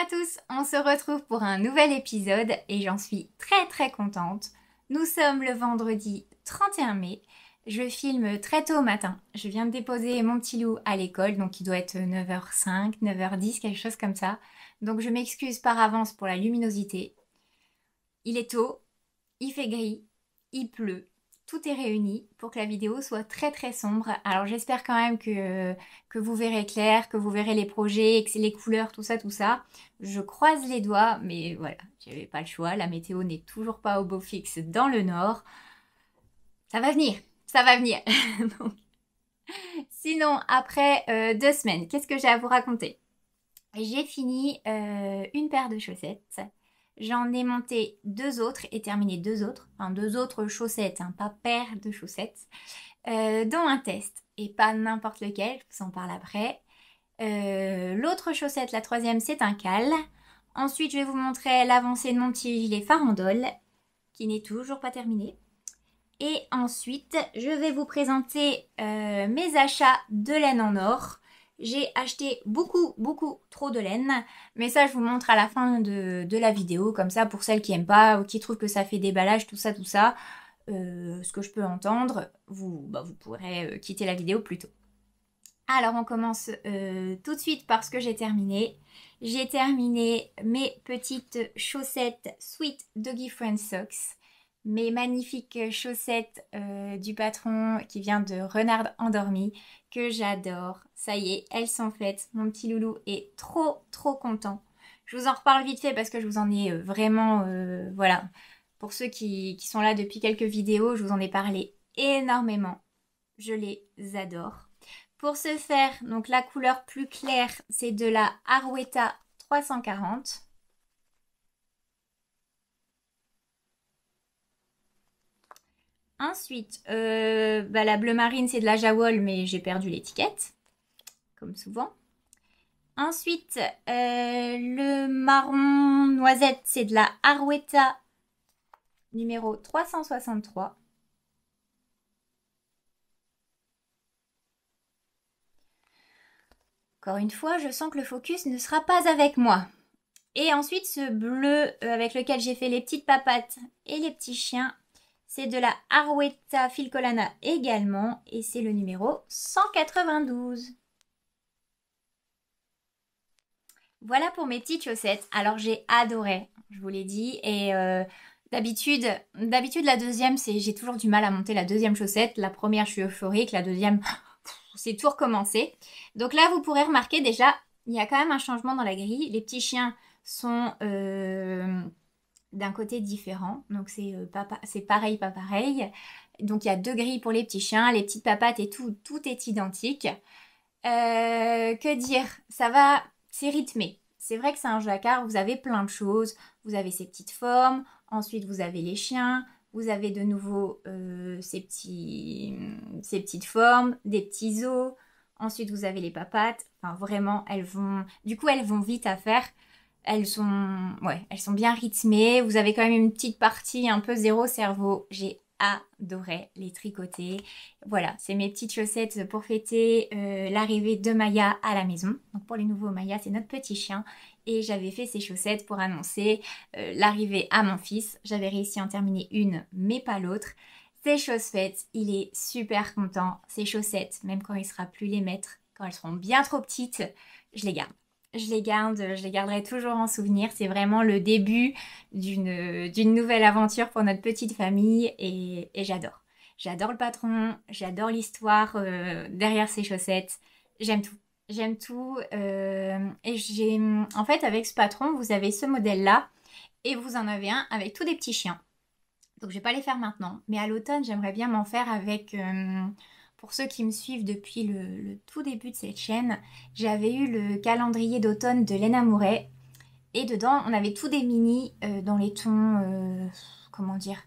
à tous, on se retrouve pour un nouvel épisode et j'en suis très contente. Nous sommes le vendredi 31 mai, je filme très tôt au matin. Je viens de déposer mon petit loup à l'école, donc il doit être 9h05, 9h10, quelque chose comme ça. Donc je m'excuse par avance pour la luminosité. Il est tôt, il fait gris, il pleut. Tout est réuni pour que la vidéo soit très sombre. Alors j'espère quand même que vous verrez clair, que vous verrez les projets, que c'est les couleurs, tout ça. Je croise les doigts, mais voilà, j'avais pas le choix. La météo n'est toujours pas au beau fixe dans le nord. Ça va venir, ça va venir. Donc, sinon, après 2 semaines, qu'est-ce que j'ai à vous raconter? J'ai fini une paire de chaussettes. J'en ai monté 2 autres et terminé 2 autres. Enfin, 2 autres chaussettes, hein, pas paire de chaussettes. Dont un test. Et pas n'importe lequel, je vous en parle après. L'autre chaussette, la troisième, c'est un cal. Ensuite, je vais vous montrer l'avancée de mon petit gilet farandole, qui n'est toujours pas terminé. Et ensuite, je vais vous présenter mes achats de laine en or. J'ai acheté beaucoup trop de laine, mais ça je vous montre à la fin de la vidéo, comme ça pour celles qui aiment pas ou qui trouvent que ça fait déballage, tout ça, ce que je peux entendre, vous pourrez quitter la vidéo plus tôt. Alors on commence tout de suite par ce que j'ai terminé. J'ai terminé mes petites chaussettes Sweet Doggy Friend Socks. Mes magnifiques chaussettes du patron qui vient de Renard Endormi, que j'adore. Ça y est, elles sont faites. Mon petit loulou est trop content. Je vous en reparle vite fait parce que je vous en ai vraiment... voilà. Pour ceux qui sont là depuis quelques vidéos, je vous en ai parlé énormément. Je les adore. Pour ce faire, donc la couleur plus claire, c'est de la Arwetta 340. Ensuite, la bleu marine, c'est de la Jawol, mais j'ai perdu l'étiquette, comme souvent. Ensuite, le marron noisette, c'est de la Arwetta numéro 363. Encore une fois, je sens que le focus ne sera pas avec moi. Et ensuite, ce bleu avec lequel j'ai fait les petites papates et les petits chiens, c'est de la Arwetta Filcolana également, et c'est le numéro 192. Voilà pour mes petites chaussettes. Alors j'ai adoré, je vous l'ai dit, et d'habitude la deuxième, j'ai toujours du mal à monter la deuxième chaussette. La première, je suis euphorique, la deuxième, c'est tout recommencer. Donc là, vous pourrez remarquer déjà, il y a quand même un changement dans la grille. Les petits chiens sont d'un côté différent, donc c'est pareil, pas pareil. Donc il y a 2 grilles pour les petits chiens, les petites papates et tout est identique. Que dire, ça va, c'est rythmé. C'est vrai que c'est un jacquard, vous avez plein de choses. Vous avez ces petites formes, ensuite vous avez les chiens, vous avez de nouveau ces petites formes, des petits os. Ensuite vous avez les papates. Enfin vraiment, elles vont vite à faire. Elles sont bien rythmées. Vous avez quand même une petite partie un peu zéro cerveau. J'ai adoré les tricoter. Voilà, c'est mes petites chaussettes pour fêter l'arrivée de Maya à la maison. Donc pour les nouveaux, Maya, c'est notre petit chien. Et j'avais fait ces chaussettes pour annoncer l'arrivée à mon fils. J'avais réussi à en terminer une, mais pas l'autre. C'est chose faite, il est super content. Ces chaussettes, même quand il sera plus les mettre, quand elles seront bien trop petites, je les garde. Je les garderai toujours en souvenir. C'est vraiment le début d'une nouvelle aventure pour notre petite famille et j'adore. J'adore le patron, j'adore l'histoire derrière ces chaussettes. J'aime tout. J'aime tout. En fait, avec ce patron, vous avez ce modèle-là et vous en avez un avec tous des petits chiens. Donc, je vais pas les faire maintenant. Mais à l'automne, j'aimerais bien m'en faire avec... pour ceux qui me suivent depuis le tout début de cette chaîne, j'avais eu le calendrier d'automne de Léna Mouret. Et dedans, on avait tous des mini dans les tons, comment dire,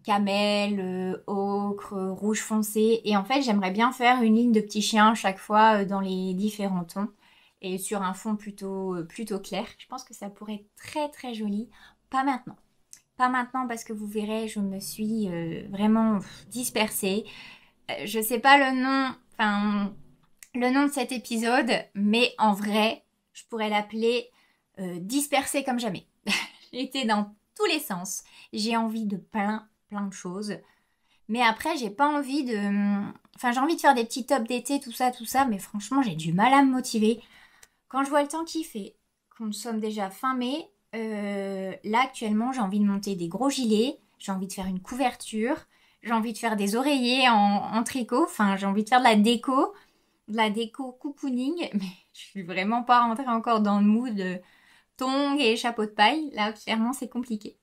camel, ocre, rouge foncé. Et en fait, j'aimerais bien faire une ligne de petits chiens chaque fois dans les différents tons. Et sur un fond plutôt clair. Je pense que ça pourrait être très joli. Pas maintenant. Pas maintenant parce que vous verrez, je me suis vraiment dispersée. Je sais pas le nom de cet épisode, mais en vrai, je pourrais l'appeler dispersée comme jamais. J'étais dans tous les sens. J'ai envie de plein de choses. Mais après, j'ai pas envie de... Enfin, j'ai envie de faire des petits tops d'été, tout ça, mais franchement, j'ai du mal à me motiver. Quand je vois le temps qu'il fait, qu'on sommes déjà fin mai, là, actuellement, j'ai envie de monter des gros gilets, j'ai envie de faire une couverture, j'ai envie de faire des oreillers en tricot, enfin, j'ai envie de faire de la déco cocooning, mais je suis vraiment pas rentrée encore dans le mood tongs et chapeau de paille. Là, clairement, c'est compliqué.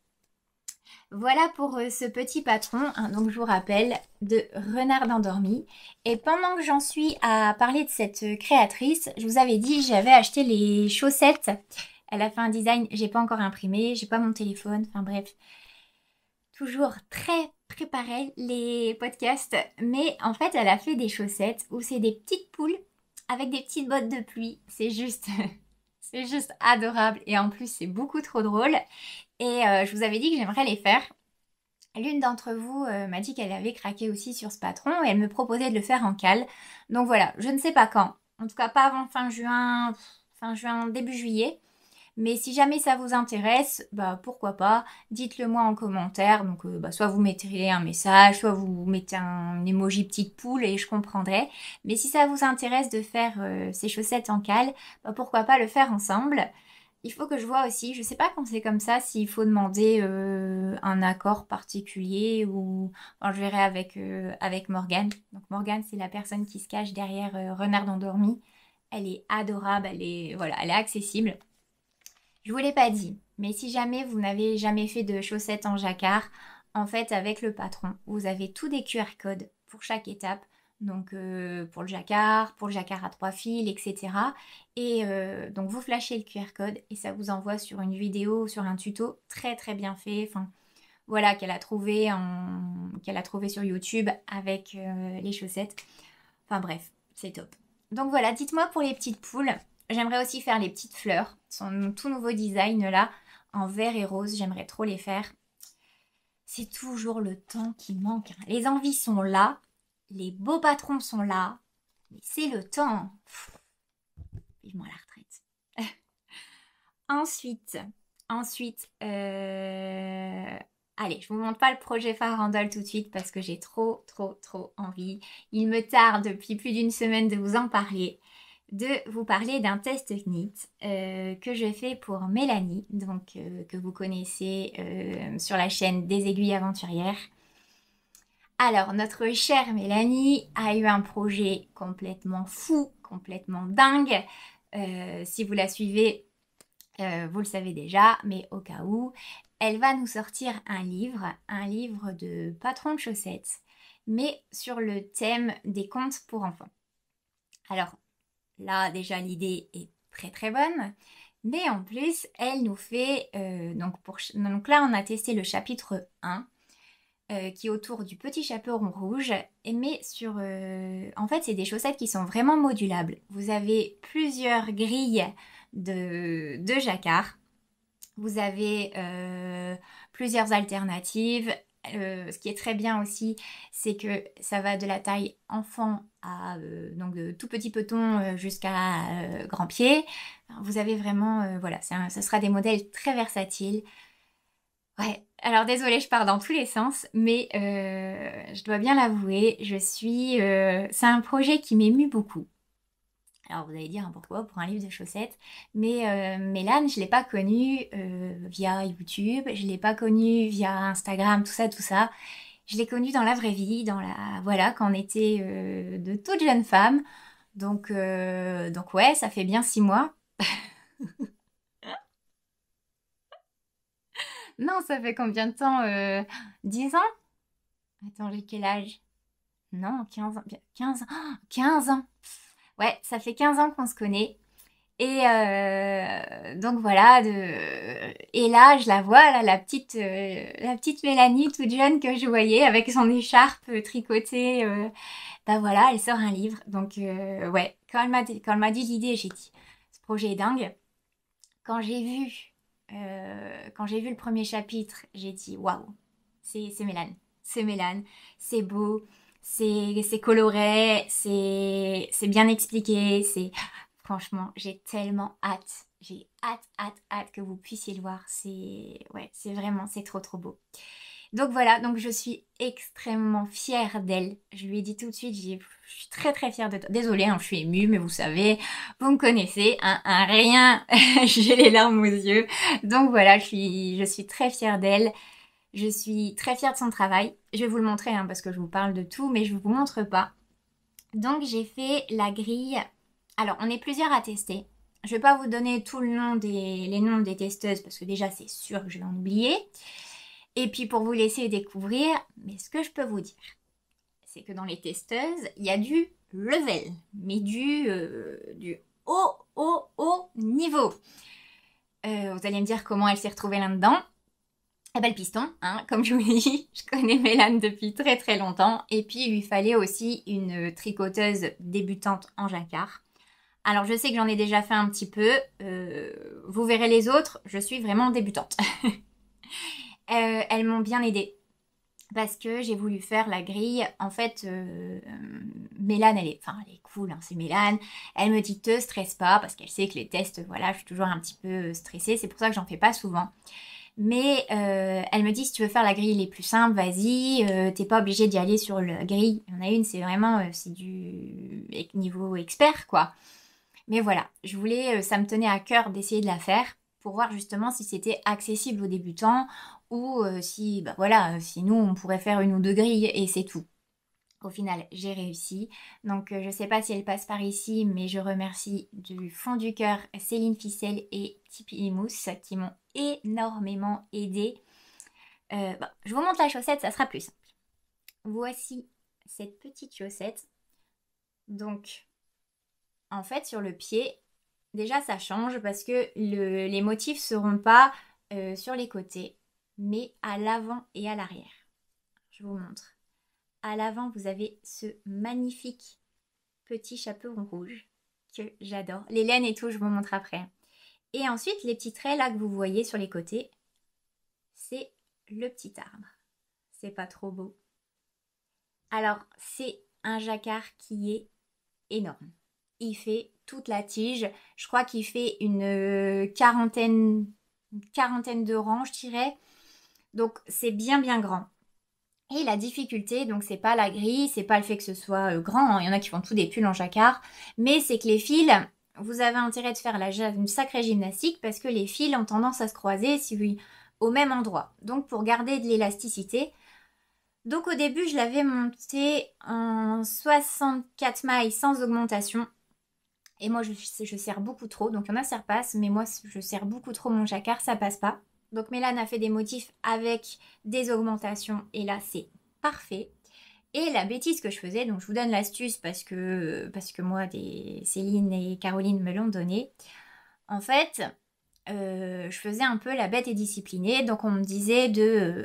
Voilà pour ce petit patron, hein, donc je vous rappelle, de Renard endormi. Et pendant que j'en suis à parler de cette créatrice, je vous avais dit j'avais acheté les chaussettes. Elle a fait un design, j'ai pas encore imprimé, j'ai pas mon téléphone, enfin bref. Toujours très préparé les podcasts, mais en fait elle a fait des chaussettes où c'est des petites poules avec des petites bottes de pluie. C'est juste, c'est juste adorable et en plus c'est beaucoup trop drôle. Et je vous avais dit que j'aimerais les faire. L'une d'entre vous m'a dit qu'elle avait craqué aussi sur ce patron et elle me proposait de le faire en cale. Donc voilà, je ne sais pas quand. En tout cas pas avant fin juin, début juillet. Mais si jamais ça vous intéresse, bah pourquoi pas, dites-le moi en commentaire. Donc soit vous mettrez un message, soit vous mettez un emoji petite poule et je comprendrai. Mais si ça vous intéresse de faire ces chaussettes en cale, bah pourquoi pas le faire ensemble. Il faut que je vois aussi, je sais pas quand c'est comme ça, s'il faut demander un accord particulier ou enfin, je verrai avec Morgane. Donc Morgane, c'est la personne qui se cache derrière Renard endormi. Elle est adorable, voilà, elle est accessible. Je vous l'ai pas dit, mais si jamais vous n'avez jamais fait de chaussettes en jacquard, en fait avec le patron, vous avez tous des QR codes pour chaque étape. Donc pour le jacquard à 3 fils, etc. Et donc vous flashez le QR code et ça vous envoie sur une vidéo, sur un tuto très bien fait. Enfin voilà qu'elle a trouvé sur YouTube avec les chaussettes. Enfin bref, c'est top. Donc voilà, dites-moi pour les petites poules. J'aimerais aussi faire les petites fleurs. Son tout nouveau design là, en vert et rose. J'aimerais trop les faire. C'est toujours le temps qui manque. Les envies sont là. Les beaux patrons sont là. Mais c'est le temps. Pff, vivement la retraite. Ensuite, allez, je vous montre pas le projet Farandole tout de suite parce que j'ai trop envie. Il me tarde depuis plus d'une semaine de vous en parler. De vous parler d'un test NIT que je fais pour Mélanie, donc que vous connaissez sur la chaîne des aiguilles aventurières. Alors, notre chère Mélanie a eu un projet complètement fou, complètement dingue. Si vous la suivez, vous le savez déjà, mais au cas où, elle va nous sortir un livre de patron de chaussettes, mais sur le thème des contes pour enfants. Alors, là, déjà, l'idée est très bonne. Mais en plus, elle nous fait... donc là, on a testé le chapitre 1, qui est autour du petit chaperon rouge. Mais en fait, c'est des chaussettes qui sont vraiment modulables. Vous avez plusieurs grilles de jacquard. Vous avez plusieurs alternatives. Ce qui est très bien aussi, c'est que ça va de la taille enfant à donc de tout petit peton jusqu'à grand pied. Vous avez vraiment, voilà, ça sera des modèles très versatiles. Ouais, alors désolée, je pars dans tous les sens, mais je dois bien l'avouer, c'est un projet qui m'émue beaucoup. Alors vous allez dire pourquoi pour un livre de chaussettes, mais Mélane, je ne l'ai pas connue via YouTube, je ne l'ai pas connue via Instagram, tout ça. Je l'ai connue dans la vraie vie, voilà, quand on était de toutes jeunes femmes. Donc ouais, ça fait bien 6 mois. Non, ça fait combien de temps 10 ans? Attends, j'ai quel âge? Non, 15 ans. 15 ans. Oh, 15 ans. Ouais, ça fait 15 ans qu'on se connaît. Et donc voilà, et là je la vois, là, la petite Mélanie toute jeune que je voyais avec son écharpe tricotée. Bah voilà, elle sort un livre. Donc ouais, quand elle m'a dit l'idée, j'ai dit, ce projet est dingue. Quand quand j'ai vu le premier chapitre, j'ai dit, waouh, c'est Mélane. C'est Mélane, c'est beau, c'est coloré, c'est bien expliqué, c'est... Franchement, j'ai tellement hâte. J'ai hâte que vous puissiez le voir. Ouais, c'est vraiment, c'est trop beau. Donc voilà, donc je suis extrêmement fière d'elle. Je lui ai dit tout de suite, je suis très fière de toi. Désolée, hein, je suis émue, mais vous savez, vous me connaissez, un rien, j'ai les larmes aux yeux. Donc voilà, je suis très fière d'elle. Je suis très fière de son travail. Je vais vous le montrer, hein, parce que je vous parle de tout, mais je ne vous montre pas. Donc j'ai fait la grille. Alors, on est plusieurs à tester. Je ne vais pas vous donner tout les noms des testeuses, parce que déjà, c'est sûr que je vais en oublier. Et puis pour vous laisser découvrir, mais ce que je peux vous dire, c'est que dans les testeuses, il y a du level, mais du haut niveau. Vous allez me dire comment elle s'est retrouvée là-dedans. Eh ben le piston, hein, comme je vous l'ai dit, je connais Mélane depuis très longtemps. Et puis il lui fallait aussi une tricoteuse débutante en jacquard. Alors je sais que j'en ai déjà fait un petit peu. Vous verrez les autres, je suis vraiment débutante. Elles m'ont bien aidée parce que j'ai voulu faire la grille. En fait, Mélane, elle est cool, hein, c'est Mélane. Elle me dit te stresse pas parce qu'elle sait que les tests, voilà, je suis toujours un petit peu stressée. C'est pour ça que j'en fais pas souvent. Mais elle me dit si tu veux faire la grille les plus simples, vas-y. T'es pas obligée d'y aller sur la grille. Il y en a une, c'est vraiment c'est du niveau expert, quoi. Mais voilà, je voulais, ça me tenait à cœur d'essayer de la faire pour voir justement si c'était accessible aux débutants ou si, bah voilà, si nous on pourrait faire une ou deux grilles et c'est tout. Au final, j'ai réussi. Donc je ne sais pas si elle passe par ici, mais je remercie du fond du cœur Céline Ficelle et Tipeee Mousse qui m'ont énormément aidée. Bon, je vous montre la chaussette, ça sera plus simple. Voici cette petite chaussette. Donc, en fait, sur le pied, déjà ça change parce que les motifs ne seront pas sur les côtés, mais à l'avant et à l'arrière. Je vous montre. À l'avant, vous avez ce magnifique petit chaperon rouge que j'adore. Les laines et tout, je vous montre après. Et ensuite, les petits traits là que vous voyez sur les côtés, c'est le petit arbre. C'est pas trop beau. Alors, c'est un jacquard qui est énorme. Il fait toute la tige. Je crois qu'il fait une quarantaine de rangs, je dirais. Donc, c'est bien grand. Et la difficulté, donc c'est pas la grille, c'est pas le fait que ce soit grand, hein. Il y en a qui font tout des pulls en jacquard, mais c'est que les fils, vous avez intérêt de faire une sacrée gymnastique parce que les fils ont tendance à se croiser au même endroit. Donc pour garder de l'élasticité. Donc au début, je l'avais monté en 64 mailles sans augmentation. Et moi, je serre beaucoup trop, donc il y en a, ça repasse, mais moi, je serre beaucoup trop mon jacquard, ça passe pas. Donc Mélane a fait des motifs avec des augmentations et là c'est parfait. Et la bêtise que je faisais, donc je vous donne l'astuce parce que moi, Céline et Caroline me l'ont donné. En fait, je faisais un peu la bête et disciplinée. Donc on me disait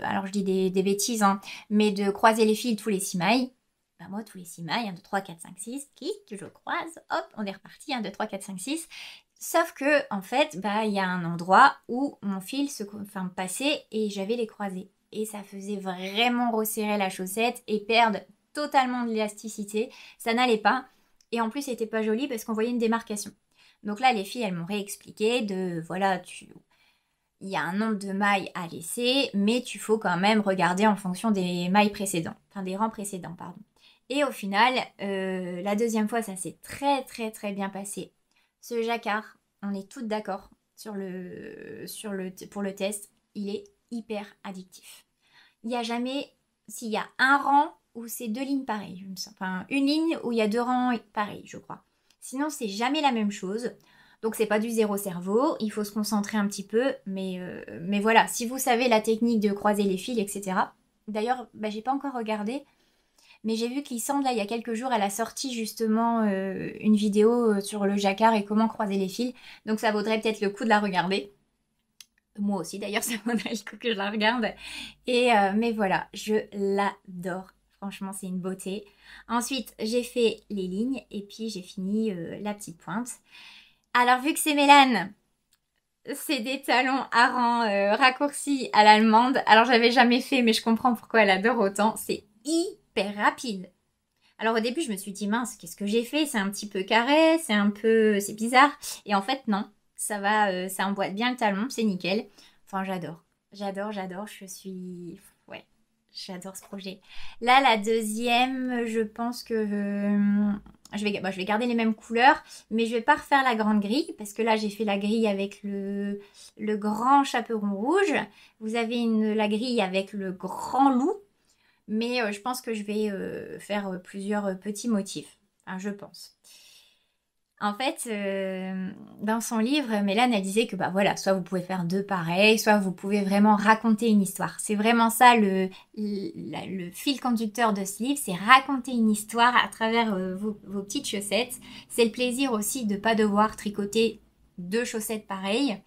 alors je dis des bêtises, hein, mais de croiser les fils tous les 6 mailles. Bah moi, tous les 6 mailles, 1, 2, 3, 4, 5, 6, clic, je croise, hop, on est reparti, 1, 2, 3, 4, 5, 6. Sauf que, en fait, bah, il y a un endroit où mon fil passait et j'avais les croisés. Et ça faisait vraiment resserrer la chaussette et perdre totalement de l'élasticité. Ça n'allait pas. Et en plus, c'était pas joli parce qu'on voyait une démarcation. Donc là, les filles, elles m'ont réexpliqué voilà, il y a un nombre de mailles à laisser, mais tu faut quand même regarder en fonction des mailles précédentes. Enfin, des rangs précédents, pardon. Et au final, la deuxième fois, ça s'est très bien passé. Ce jacquard, on est toutes d'accord pour le test, il est hyper addictif. Il n'y a jamais, s'il y a un rang où c'est 2 lignes pareilles, enfin une ligne où il y a 2 rangs pareils, je crois. Sinon, c'est jamais la même chose. Donc c'est pas du zéro cerveau, il faut se concentrer un petit peu, mais voilà, si vous savez la technique de croiser les fils, etc. D'ailleurs, j'ai pas encore regardé, mais j'ai vu qu'Issande, là, il y a quelques jours, elle a sorti justement une vidéo sur le jacquard et comment croiser les fils. Donc ça vaudrait peut-être le coup de la regarder. Moi aussi, d'ailleurs, ça vaudrait le coup que je la regarde. Mais voilà, je l'adore. Franchement, c'est une beauté. Ensuite, j'ai fait les lignes et puis j'ai fini la petite pointe. Alors, vu que c'est Mélane, c'est des talons à rang raccourcis à l'allemande. Alors, j'avais jamais fait, mais je comprends pourquoi elle adore autant. C'est hyper rapide. Alors au début je me suis dit mince, qu'est-ce que j'ai fait? C'est un petit peu carré, c'est bizarre. Et en fait non, Ça va, ça emboîte bien le talon, c'est nickel. Enfin, j'adore. J'adore, j'adore. Je suis... Ouais, j'adore ce projet. Là, la deuxième, je pense que je vais garder les mêmes couleurs, mais je vais pas refaire la grande grille, parce que là, j'ai fait la grille avec le grand chaperon rouge. Vous avez la grille avec le grand loup, mais je pense que je vais faire plusieurs petits motifs. Enfin, je pense. En fait, dans son livre, Mélane, elle disait que bah voilà, soit vous pouvez faire deux pareils, soit vous pouvez vraiment raconter une histoire. C'est vraiment ça le fil conducteur de ce livre, c'est raconter une histoire à travers vos petites chaussettes. C'est le plaisir aussi de ne pas devoir tricoter deux chaussettes pareilles.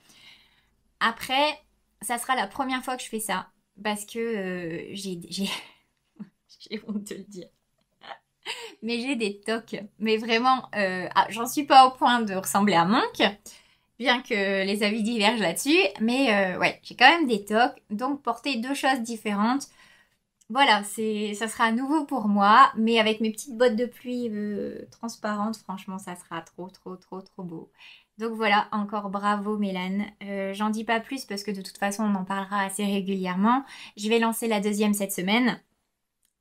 Après, ça sera la première fois que je fais ça, parce que j'ai honte de le dire. Mais j'ai des tocs. Mais vraiment, j'en suis pas au point de ressembler à Monk, bien que les avis divergent là-dessus. Mais ouais, j'ai quand même des tocs. Donc porter deux choses différentes, voilà, ça sera nouveau pour moi. Mais avec mes petites bottes de pluie transparentes, franchement, ça sera trop, trop, trop, trop beau. Donc voilà, encore bravo Mélane. J'en dis pas plus parce que de toute façon, on en parlera assez régulièrement. Je vais lancer la deuxième cette semaine.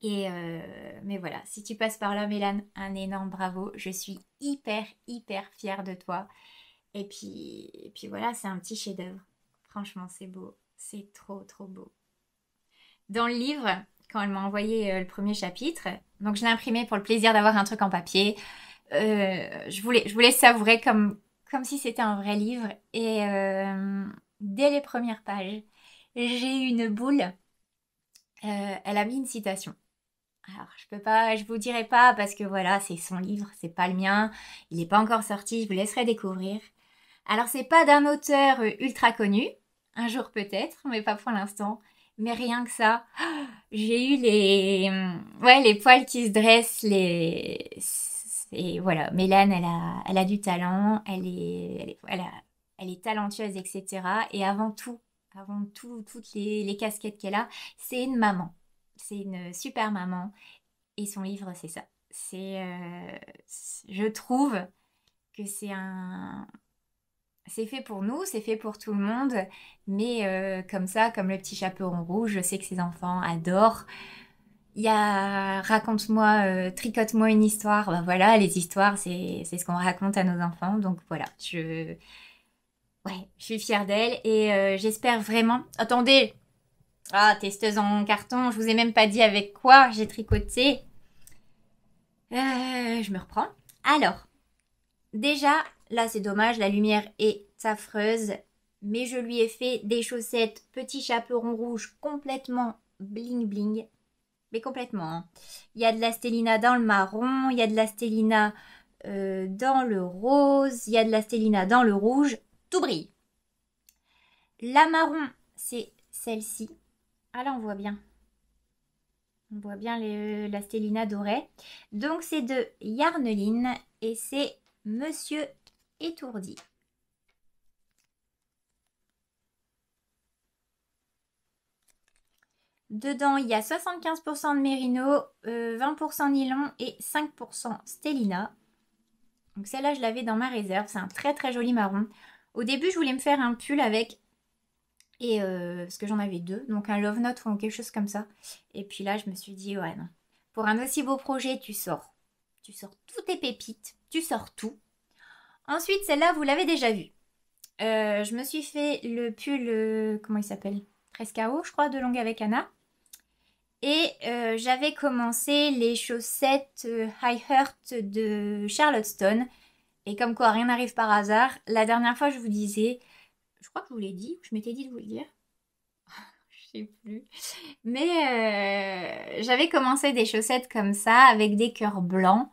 Mais voilà, si tu passes par là, Mélane, un énorme bravo. Je suis hyper, hyper fière de toi. Et puis voilà, c'est un petit chef-d'œuvre. Franchement, c'est beau. C'est trop, trop beau. Dans le livre, quand elle m'a envoyé le premier chapitre, donc je l'ai imprimé pour le plaisir d'avoir un truc en papier. Je voulais savourer comme si c'était un vrai livre. Et dès les premières pages, j'ai eu une boule. Elle a mis une citation. Alors, je peux pas, je vous dirai pas parce que voilà, c'est son livre, c'est pas le mien. Il n'est pas encore sorti, je vous laisserai découvrir. Alors, c'est pas d'un auteur ultra connu, un jour peut-être, mais pas pour l'instant. Mais rien que ça, j'ai eu les poils qui se dressent, et voilà, Mélane, elle a du talent, elle est talentueuse, etc. Et avant tout, toutes les casquettes qu'elle a, c'est une maman. C'est une super maman. Et son livre, c'est ça. Je trouve que c'est fait pour nous, c'est fait pour tout le monde, mais comme ça, comme le petit chaperon rouge, je sais que ses enfants adorent. Il y a raconte-moi, tricote-moi une histoire. Ben voilà, les histoires, c'est ce qu'on raconte à nos enfants. Donc voilà, ouais, je suis fière d'elle et j'espère vraiment. Attendez, testeuse en carton, je vous ai même pas dit avec quoi j'ai tricoté. Je me reprends. Alors, déjà, là c'est dommage, la lumière est affreuse, mais je lui ai fait des chaussettes petit chaperon rouge complètement bling bling, mais complètement. Hein. Il y a de la stélina dans le marron, il y a de la stélina dans le rose, il y a de la stélina dans le rouge, tout brille. La marron, c'est celle-ci. Ah là on voit bien. On voit bien la stélina dorée. Donc c'est de Yarneline et c'est Monsieur Étourdi. Dedans, il y a 75% de mérino, 20% nylon et 5% stélina. Donc celle-là, je l'avais dans ma réserve. C'est un très très joli marron. Au début, je voulais me faire un pull avec, parce que j'en avais deux, donc un love note ou quelque chose comme ça. Et puis là, je me suis dit, ouais non. Pour un aussi beau projet, tu sors toutes tes pépites, tu sors tout. Ensuite, celle-là, vous l'avez déjà vue. Je me suis fait le pull, comment il s'appelle? Trescao, je crois, de Longue avec Anna. Et j'avais commencé les chaussettes High Heart de Charlotteston. Et comme quoi, rien n'arrive par hasard. La dernière fois, je vous disais, je crois que je vous l'ai dit, je m'étais dit de vous le dire. Je sais plus. Mais j'avais commencé des chaussettes comme ça, avec des cœurs blancs.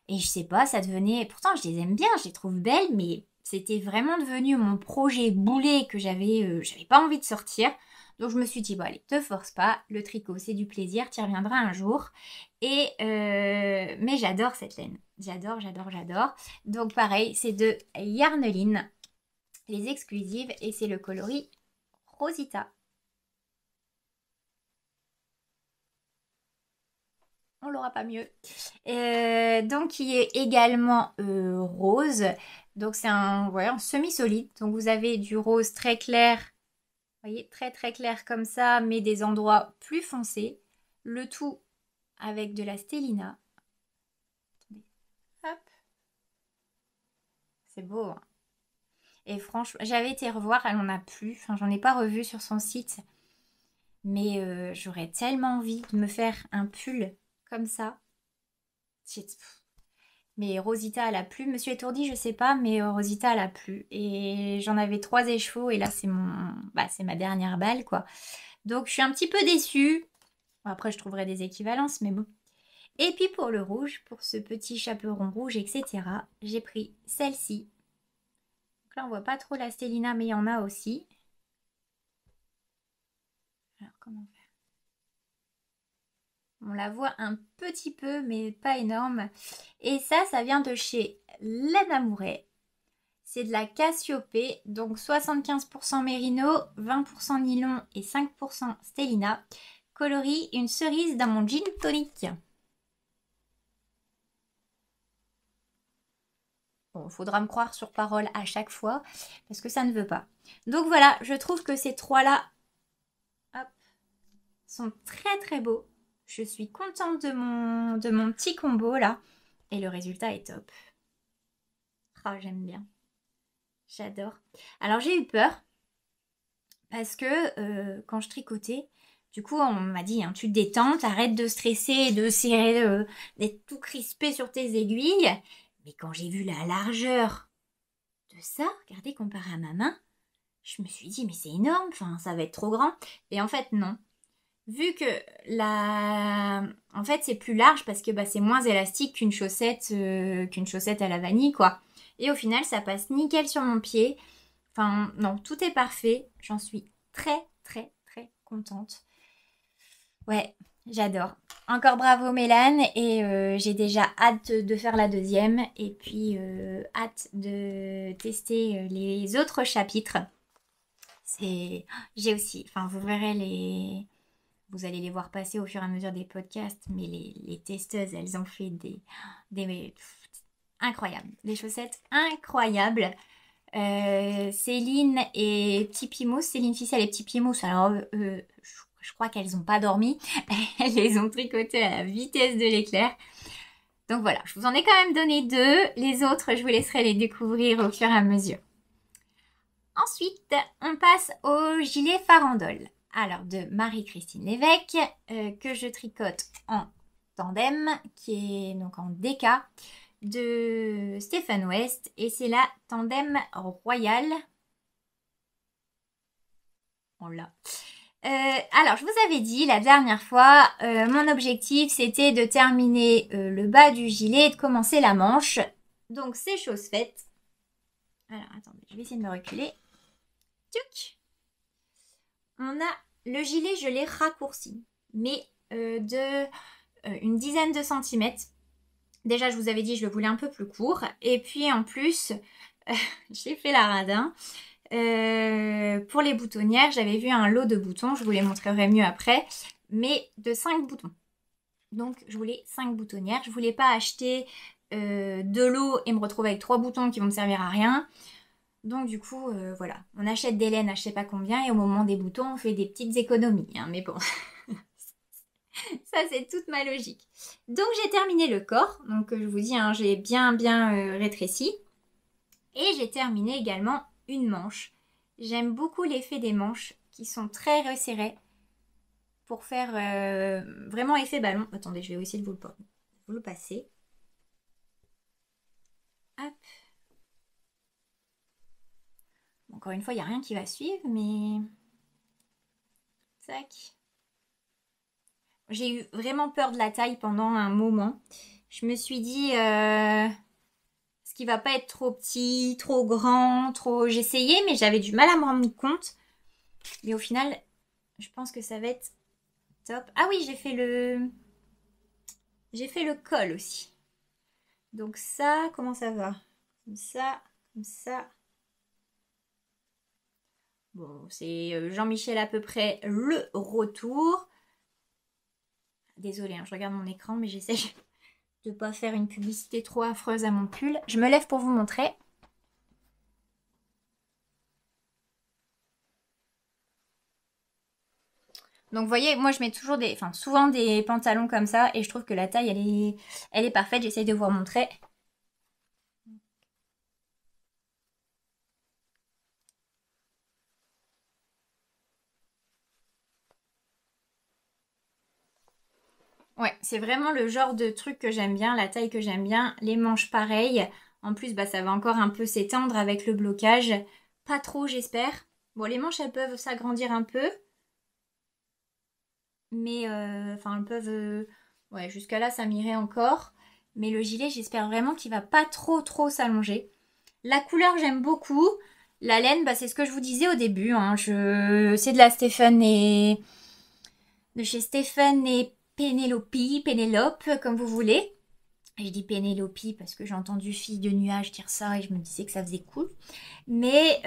Et je sais pas, ça devenait... Pourtant, je les aime bien, je les trouve belles, mais c'était vraiment devenu mon projet boulet que j'avais pas envie de sortir. Donc je me suis dit, bon allez, te force pas, le tricot c'est du plaisir, tu y reviendras un jour. Mais j'adore cette laine, j'adore, j'adore, j'adore. Donc pareil, c'est de Yarneline, les exclusives, et c'est le coloris Rosita. on l'aura pas mieux. Donc il est également rose. Donc c'est un semi-solide. Donc vous avez du rose très clair. Vous voyez, très très clair comme ça, mais des endroits plus foncés. Le tout avec de la stélina. Hop. C'est beau, hein. Et franchement, j'avais été revoir, elle en a plus. Enfin, j'en ai pas revu sur son site. Mais j'aurais tellement envie de me faire un pull comme ça. Mais Rosita, elle a plu. Monsieur étourdi, je sais pas, mais Rosita, elle a plu. Et j'en avais 3 échevaux. Et là, c'est c'est ma dernière balle, quoi. Donc, je suis un petit peu déçue. Bon, après, je trouverai des équivalences, mais bon. Et puis, pour le rouge, pour ce petit chaperon rouge, etc., j'ai pris celle-ci. Donc là, on voit pas trop la stélina, mais il y en a aussi. Alors, comment faire? On la voit un petit peu, mais pas énorme. Et ça vient de chez Laine Amouret. C'est de la Cassiopée, donc 75% mérino, 20% nylon et 5% stélina. Coloris une cerise dans mon gin tonic. Bon, faudra me croire sur parole à chaque fois, parce que ça ne veut pas. Donc voilà, je trouve que ces trois-là sont très très beaux. Je suis contente de mon petit combo là. Et le résultat est top. Ah, j'aime bien. J'adore. Alors j'ai eu peur. Parce que quand je tricotais, du coup on m'a dit, hein, tu te détends, arrête de stresser, de serrer, d'être tout crispé sur tes aiguilles. Mais quand j'ai vu la largeur de ça, regardez comparé à ma main, je me suis dit, mais c'est énorme, enfin, ça va être trop grand. Et en fait, non. Vu que en fait c'est plus large parce que c'est moins élastique qu'une chaussette à la vanille, quoi. Et au final ça passe nickel sur mon pied. Enfin non, tout est parfait. J'en suis très très très contente. Ouais, j'adore. Encore bravo Mélane, et j'ai déjà hâte de faire la deuxième et puis hâte de tester les autres chapitres. J'ai aussi, enfin vous verrez vous allez les voir passer au fur et à mesure des podcasts, mais les testeuses, elles ont fait des incroyables, des chaussettes incroyables. Céline et Petit Pimous, Céline Ficelle et Petit Pimous, alors je crois qu'elles n'ont pas dormi, elles les ont tricotées à la vitesse de l'éclair. Donc voilà, je vous en ai quand même donné 2, les autres je vous laisserai les découvrir au fur et à mesure. Ensuite, on passe au gilet farandole. Alors, de Marie-Christine Lévesque, que je tricote en tandem, qui est donc en DK, de Stéphane West, et c'est la tandem royale. On l'a. Alors, je vous avais dit la dernière fois, mon objectif c'était de terminer le bas du gilet et de commencer la manche. Donc, c'est chose faite. Alors, attendez, je vais essayer de me reculer. Tuc. On a le gilet, je l'ai raccourci, mais une dizaine de centimètres. Déjà, je vous avais dit, je le voulais un peu plus court. Et puis, en plus, j'ai fait la radin. Pour les boutonnières, j'avais vu un lot de boutons. Je vous les montrerai mieux après. Mais de 5 boutons. Donc, je voulais 5 boutonnières. Je voulais pas acheter de lot et me retrouver avec 3 boutons qui vont me servir à rien. Donc du coup, voilà, on achète des laines à je sais pas combien et au moment des boutons, on fait des petites économies. Hein, mais bon, ça c'est toute ma logique. Donc j'ai terminé le corps, donc je vous dis, hein, j'ai bien rétréci. Et j'ai terminé également une manche. J'aime beaucoup l'effet des manches qui sont très resserrées pour faire vraiment effet ballon. Attendez, je vais essayer de vous le passer. Hop. Encore une fois, il n'y a rien qui va suivre, mais... Tac. J'ai eu vraiment peur de la taille pendant un moment. Je me suis dit, ce qui va pas être trop petit, trop grand, trop... J'ai essayé, mais j'avais du mal à me rendre compte. Mais au final, je pense que ça va être top. Ah oui, j'ai fait le col aussi. Donc ça, comment ça va? Comme ça, comme ça. Bon, c'est Jean-Michel à peu près le retour. Désolée, hein, je regarde mon écran, mais j'essaie de ne pas faire une publicité trop affreuse à mon pull. Je me lève pour vous montrer. Donc vous voyez, moi je mets toujours souvent des pantalons comme ça et je trouve que la taille elle est parfaite. J'essaye de vous remontrer. Ouais, c'est vraiment le genre de truc que j'aime bien, la taille que j'aime bien, les manches pareilles. En plus, bah, ça va encore un peu s'étendre avec le blocage. Pas trop, j'espère. Bon, les manches, elles peuvent s'agrandir un peu. Mais, elles peuvent... ouais, jusqu'à là, ça m'irait encore. Mais le gilet, j'espère vraiment qu'il va pas trop s'allonger. La couleur, j'aime beaucoup. La laine, bah, c'est ce que je vous disais au début. Hein. C'est de la Stephen et... de chez Stephen et Pénélope, comme vous voulez. Je dis Pénélope parce que j'ai entendu Fille de nuage dire ça et je me disais que ça faisait cool. Mais,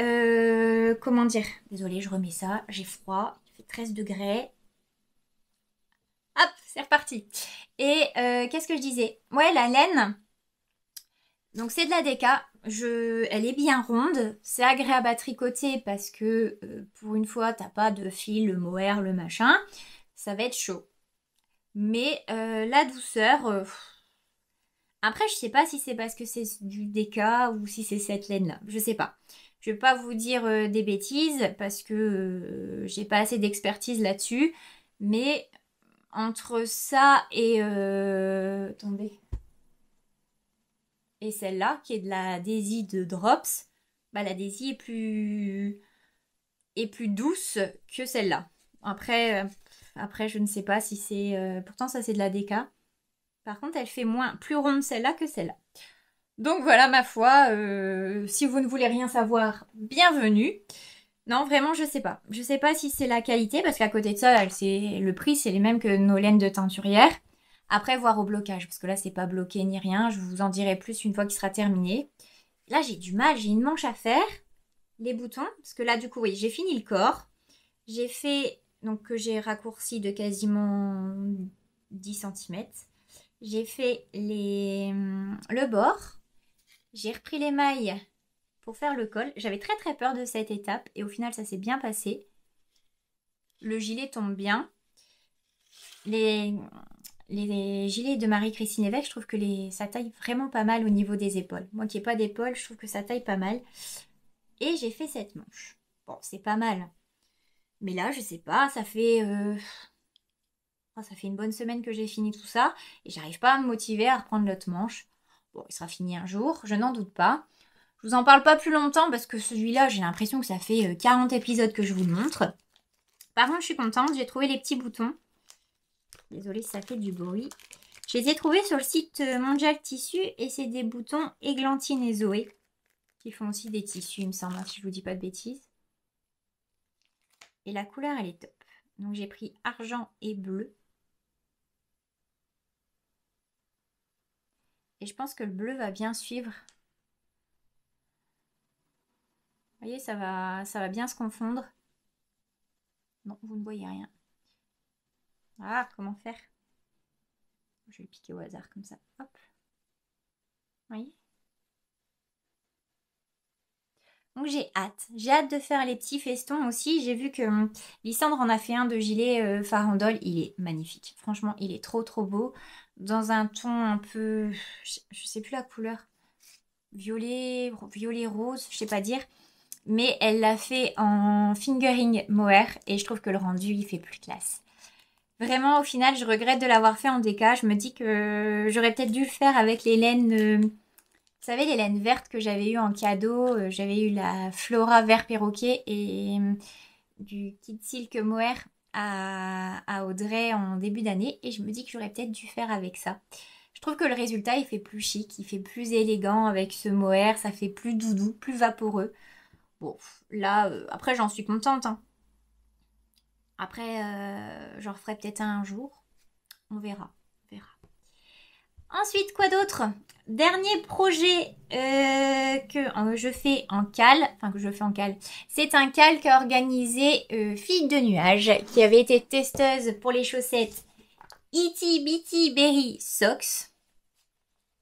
comment dire? Désolée, je remets ça. J'ai froid. Il fait 13 degrés. Hop, c'est reparti. Et qu'est-ce que je disais? Ouais, la laine. Donc c'est de la déca. Elle est bien ronde. C'est agréable à tricoter parce que pour une fois, t'as pas de fil, le mohair, le machin. Ça va être chaud. Mais la douceur... Après, je sais pas si c'est parce que c'est du déca ou si c'est cette laine-là. Je sais pas. Je vais pas vous dire des bêtises parce que j'ai pas assez d'expertise là-dessus. Mais entre ça et... attendez. Et celle-là, qui est de la Daisy de Drops, bah la Daisy est plus douce que celle-là. Après, je ne sais pas si c'est... pourtant, ça, c'est de la déca. Par contre, elle fait plus ronde celle-là que celle-là. Donc voilà, ma foi, si vous ne voulez rien savoir, bienvenue. Non, vraiment, je sais pas. Je sais pas si c'est la qualité, parce qu'à côté de ça, le prix, c'est les mêmes que nos laines de teinturière. Après, voir au blocage, parce que là, c'est pas bloqué ni rien. Je vous en dirai plus une fois qu'il sera terminé. Là, j'ai du mal, j'ai une manche à faire. Les boutons, parce que là, du coup, oui, j'ai fini le corps. J'ai fait, donc que j'ai raccourci de quasiment 10 cm. J'ai fait le bord. J'ai repris les mailles pour faire le col. J'avais très peur de cette étape et au final ça s'est bien passé. Le gilet tombe bien. Les gilets de Marie-Christine Évêque, je trouve que ça taille vraiment pas mal au niveau des épaules. Moi qui n'ai pas d'épaules, je trouve que ça taille pas mal. Et j'ai fait cette manche. Bon, c'est pas mal. Mais là, je sais pas, ça fait une bonne semaine que j'ai fini tout ça. Et j'arrive pas à me motiver à reprendre l'autre manche. Bon, il sera fini un jour, je n'en doute pas. Je vous en parle pas plus longtemps parce que celui-là, j'ai l'impression que ça fait 40 épisodes que je vous le montre. Par contre, je suis contente, j'ai trouvé les petits boutons. Désolée si ça fait du bruit. Je les ai trouvés sur le site Mondial Tissu et c'est des boutons Églantine et Zoé qui font aussi des tissus, il me semble, si je vous dis pas de bêtises. Et la couleur, elle est top. Donc j'ai pris argent et bleu. Et je pense que le bleu va bien suivre. Vous voyez, ça va bien se confondre. Non, vous ne voyez rien. Ah, comment faire? Je vais le piquer au hasard comme ça. Hop. Vous voyez? Donc j'ai hâte. J'ai hâte de faire les petits festons aussi. J'ai vu que Lysandre en a fait un de gilet farandole. Il est magnifique. Franchement, il est trop beau. Dans un ton un peu... Je sais plus la couleur. Violet rose, je sais pas dire. Mais elle l'a fait en fingering mohair. Et je trouve que le rendu, il fait plus classe. Vraiment, au final, je regrette de l'avoir fait en déca. Je me dis que j'aurais peut-être dû le faire avec les laines... vous savez, les laines vertes que j'avais eues en cadeau. J'avais eu la Flora vert perroquet et du Kid Silk mohair à Audrey en début d'année. Et je me dis que j'aurais peut-être dû faire avec ça. Je trouve que le résultat, il fait plus chic, il fait plus élégant avec ce mohair. Ça fait plus doudou, plus vaporeux. Bon, là, après, j'en suis contente. Hein. Après, j'en referai peut-être un jour. On verra. Ensuite, quoi d'autre? Dernier projet que je fais en cale. C'est un cale qu'a organisé Fille de nuage, qui avait été testeuse pour les chaussettes Itty Bitty Berry Socks.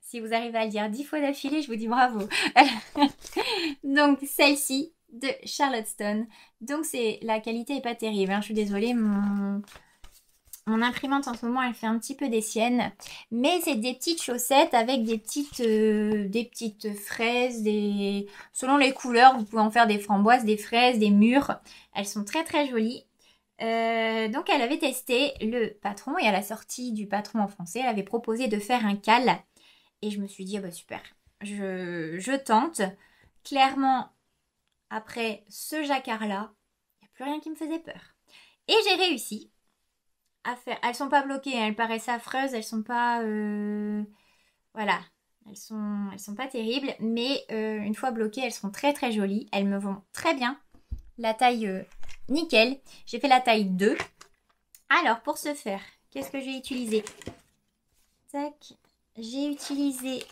Si vous arrivez à le dire 10 fois d'affilée, je vous dis bravo. Donc celle-ci de Charlotteston. Donc la qualité est pas terrible, hein. Je suis désolée, mon imprimante en ce moment elle fait un petit peu des siennes. Mais c'est des petites chaussettes avec des petites fraises, selon les couleurs, vous pouvez en faire des framboises, des fraises, des mûres. Elles sont très très jolies. Donc elle avait testé le patron et à la sortie du patron en français, elle avait proposé de faire un cal. Et je me suis dit, ah bah super, je tente. Clairement, après ce jacquard-là, il n'y a plus rien qui me faisait peur. Et j'ai réussi à faire... Elles sont pas bloquées, elles paraissent affreuses, elles sont pas... Voilà, elles sont pas terribles. Mais une fois bloquées, elles sont très très jolies. Elles me vont très bien. La taille, nickel. J'ai fait la taille 2. Alors, pour ce faire, qu'est-ce que j'ai utilisé? Tac. J'ai utilisé...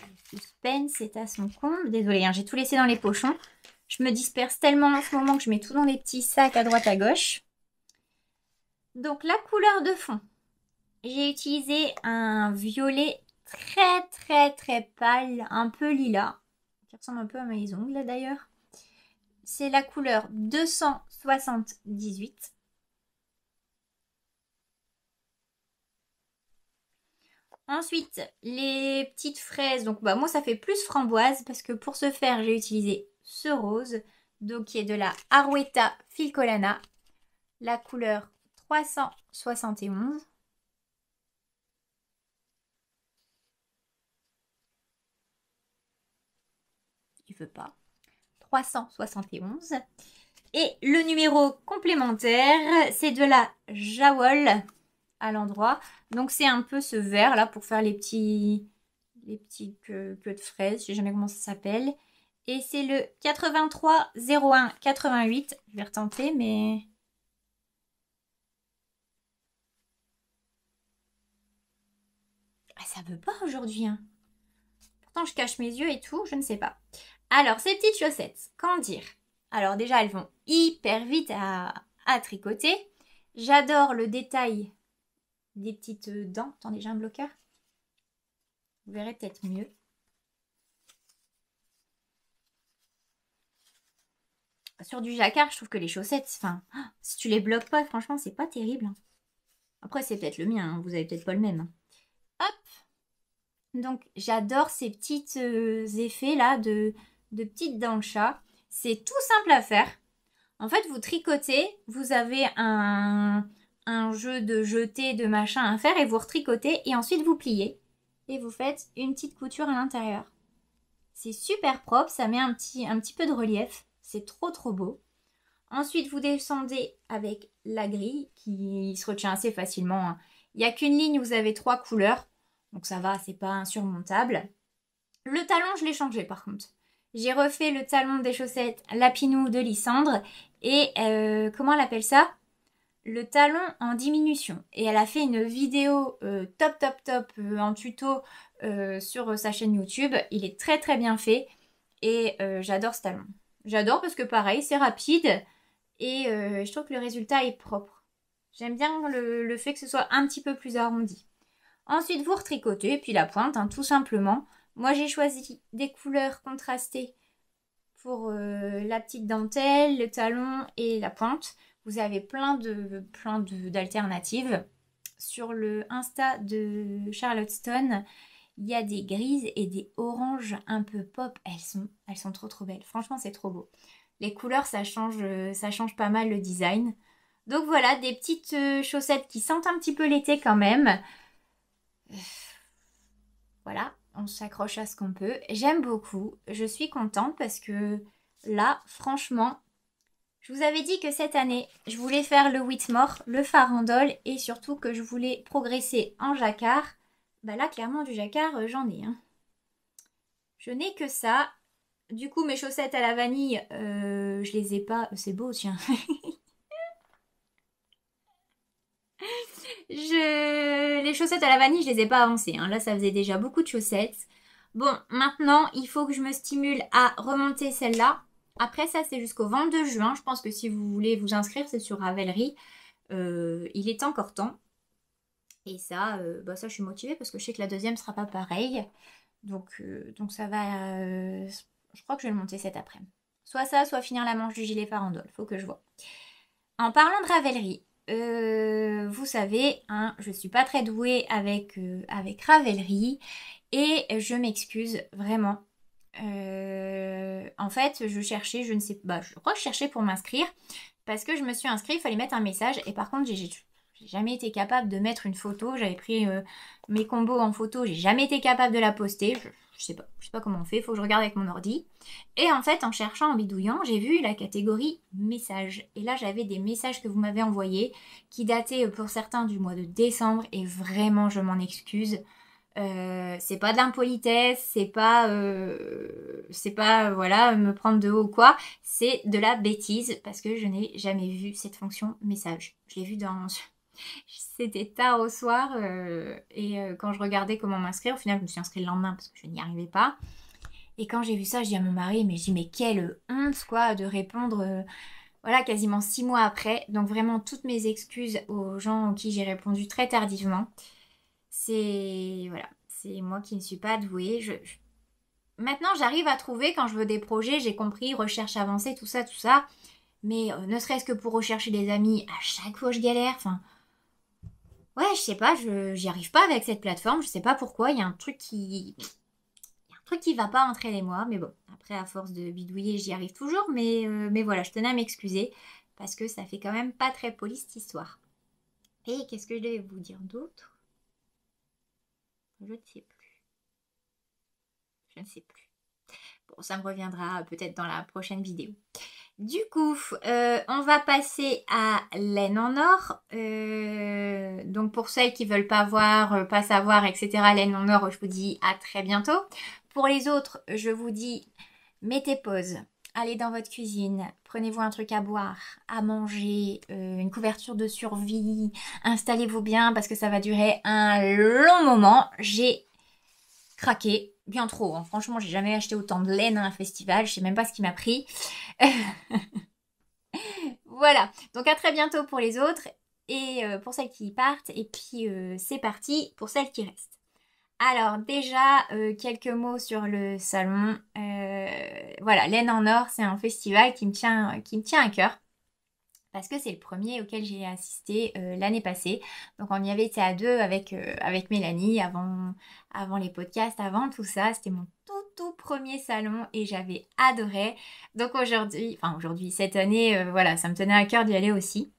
Le suspense est à son comble. Désolée, hein, j'ai tout laissé dans les pochons. Je me disperse tellement en ce moment que je mets tout dans les petits sacs à droite à gauche. Donc la couleur de fond. J'ai utilisé un violet très très très pâle, un peu lilas. Qui ressemble un peu à mes ongles d'ailleurs. C'est la couleur 278. Ensuite, les petites fraises, donc bah, moi ça fait plus framboise parce que pour ce faire, j'ai utilisé ce rose, donc qui est de la Arwetta Filcolana, la couleur 371. Il veut pas. 371. Et le numéro complémentaire, c'est de la Jawol à l'endroit. Donc c'est un peu ce vert là pour faire les petits queues de fraises, je sais jamais comment ça s'appelle. Et c'est le 83 01 88. Je vais retenter, mais ça veut pas aujourd'hui, hein. Pourtant je cache mes yeux et tout, je ne sais pas. Alors ces petites chaussettes, comment dire? Alors déjà elles vont hyper vite à tricoter. J'adore le détail des petites dents. Attendez, j'ai un bloqueur. Vous verrez peut-être mieux. Sur du jacquard, je trouve que les chaussettes, enfin, si tu les bloques pas, franchement, c'est pas terrible. Après, c'est peut-être le mien, hein, vous avez peut-être pas le même. Hop. Donc, j'adore ces petits effets là de petites dents de chat. C'est tout simple à faire. En fait, vous tricotez, vous avez un jeu de jeté, de machin à faire et vous retricotez et ensuite vous pliez. Et vous faites une petite couture à l'intérieur. C'est super propre, ça met un petit peu de relief. C'est trop trop beau. Ensuite, vous descendez avec la grille qui se retient assez facilement, hein. Il n'y a qu'une ligne, vous avez 3 couleurs. Donc ça va, c'est pas insurmontable. Le talon, je l'ai changé par contre. J'ai refait le talon des chaussettes Lapinou de Lysandre. Et comment elle appelle ça? Le talon en diminution. Et elle a fait une vidéo top en tuto sur sa chaîne YouTube. Il est très très bien fait. Et j'adore ce talon. J'adore parce que pareil, c'est rapide. Et je trouve que le résultat est propre. J'aime bien le fait que ce soit un petit peu plus arrondi. Ensuite, vous retricotez, et puis la pointe, hein, tout simplement. Moi, j'ai choisi des couleurs contrastées pour la petite dentelle, le talon et la pointe. Vous avez plein d'alternatives. Sur le Insta de Charlotteston, il y a des grises et des oranges un peu pop. Elles sont trop trop belles. Franchement, c'est trop beau. Les couleurs, ça change pas mal le design. Donc voilà, des petites chaussettes qui sentent un petit peu l'été quand même. Voilà, on s'accroche à ce qu'on peut. J'aime beaucoup. Je suis contente parce que là, franchement, je vous avais dit que cette année, je voulais faire le Whitmore, le farandole et surtout que je voulais progresser en jacquard. Bah là, clairement, du jacquard, j'en ai, hein. Je n'ai que ça. Du coup, mes chaussettes à la vanille, je les ai pas. C'est beau, tiens. Les chaussettes à la vanille, je les ai pas avancées, hein. Là, ça faisait déjà beaucoup de chaussettes. Bon, maintenant, il faut que je me stimule à remonter celle-là. Après, ça, c'est jusqu'au 22 juin. Je pense que si vous voulez vous inscrire, c'est sur Ravelry. Il est encore temps. Et ça, ça je suis motivée parce que je sais que la deuxième sera pas pareille. Donc ça va... je crois que je vais le monter cet après-midi. Soit ça, soit finir la manche du gilet farandole. Faut que je vois. En parlant de Ravelry, vous savez, hein, je suis pas très douée avec Ravelry. Et je m'excuse vraiment. En fait, je cherchais, je ne sais pas, je crois que je cherchais pour m'inscrire. Parce que je me suis inscrite, il fallait mettre un message. Et par contre, j'ai jamais été capable de mettre une photo. J'avais pris mes combos en photo, j'ai jamais été capable de la poster. Je sais pas comment on fait, il faut que je regarde avec mon ordi. Et en fait, en cherchant, en bidouillant, j'ai vu la catégorie messages. Et là, j'avais des messages que vous m'avez envoyés qui dataient pour certains du mois de décembre. Et vraiment, je m'en excuse. C'est pas de l'impolitesse, c'est pas voilà, me prendre de haut ou quoi, c'est de la bêtise parce que je n'ai jamais vu cette fonction message. Je l'ai vu dans... C'était tard au soir quand je regardais comment m'inscrire, au final je me suis inscrite le lendemain parce que je n'y arrivais pas. Et quand j'ai vu ça, je dis à mon mari, mais quelle honte quoi de répondre voilà, quasiment 6 mois après. Donc vraiment toutes mes excuses aux gens à qui j'ai répondu très tardivement. C'est moi qui ne suis pas douée. Maintenant, j'arrive à trouver quand je veux des projets, j'ai compris, recherche avancée, tout ça. Mais ne serait-ce que pour rechercher des amis, à chaque fois je galère. Enfin, ouais, je sais pas, j'y arrive pas avec cette plateforme. Je sais pas pourquoi. Il y a un truc qui va pas entre elle et moi. Mais bon, après, à force de bidouiller, j'y arrive toujours. Mais voilà, je tenais à m'excuser parce que ça fait quand même pas très poli cette histoire. Et qu'est-ce que je devais vous dire d'autre? Je ne sais plus. Je ne sais plus. Bon, ça me reviendra peut-être dans la prochaine vidéo. Du coup, on va passer à laine en or. Donc pour celles qui veulent pas voir, pas savoir, etc. Laine en or, je vous dis à très bientôt. Pour les autres, je vous dis, mettez pause. Allez dans votre cuisine, prenez-vous un truc à boire, à manger, une couverture de survie. Installez-vous bien parce que ça va durer un long moment. J'ai craqué, bien trop. Hein. Franchement, j'ai jamais acheté autant de laine à un festival. Je sais même pas ce qui m'a pris. Voilà. Donc à très bientôt pour les autres et pour celles qui partent. Et puis c'est parti pour celles qui restent. Alors déjà, quelques mots sur le salon. Voilà, Laine en Or, c'est un festival qui me tient à cœur. Parce que c'est le premier auquel j'ai assisté l'année passée. Donc on y avait été à deux avec Mélanie avant les podcasts, avant tout ça. C'était mon tout premier salon et j'avais adoré. Donc aujourd'hui, cette année, voilà, ça me tenait à cœur d'y aller aussi.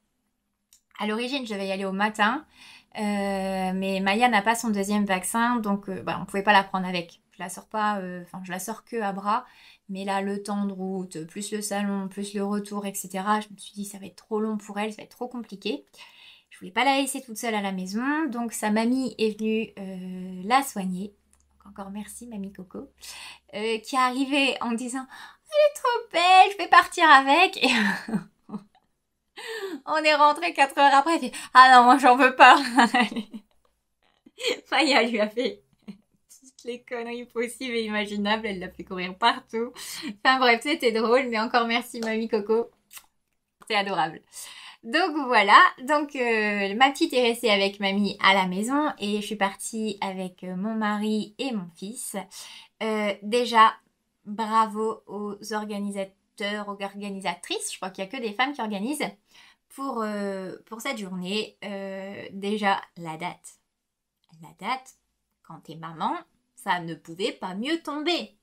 À l'origine, je devais y aller au matin. Mais Maya n'a pas son deuxième vaccin, donc on pouvait pas la prendre avec. Je la sors pas, je la sors que à bras. Mais là, le temps de route, plus le salon, plus le retour, etc. Je me suis dit, ça va être trop long pour elle, ça va être trop compliqué. Je voulais pas la laisser toute seule à la maison, donc sa mamie est venue la soigner. Donc encore merci, mamie Coco, qui est arrivée en me disant, elle est trop belle, je vais partir avec. Et on est rentré 4 heures après, elle fait, ah non, moi j'en veux pas. Maya lui a fait toutes les conneries possibles et imaginables, elle l'a fait courir partout. Enfin bref, c'était drôle, mais encore merci mamie Coco, c'est adorable. Donc voilà, ma petite est restée avec mamie à la maison et je suis partie avec mon mari et mon fils. Déjà, bravo aux organisateurs, aux organisatrices, je crois qu'il n'y a que des femmes qui organisent pour cette journée. Déjà, la date, quand t'es maman, ça ne pouvait pas mieux tomber.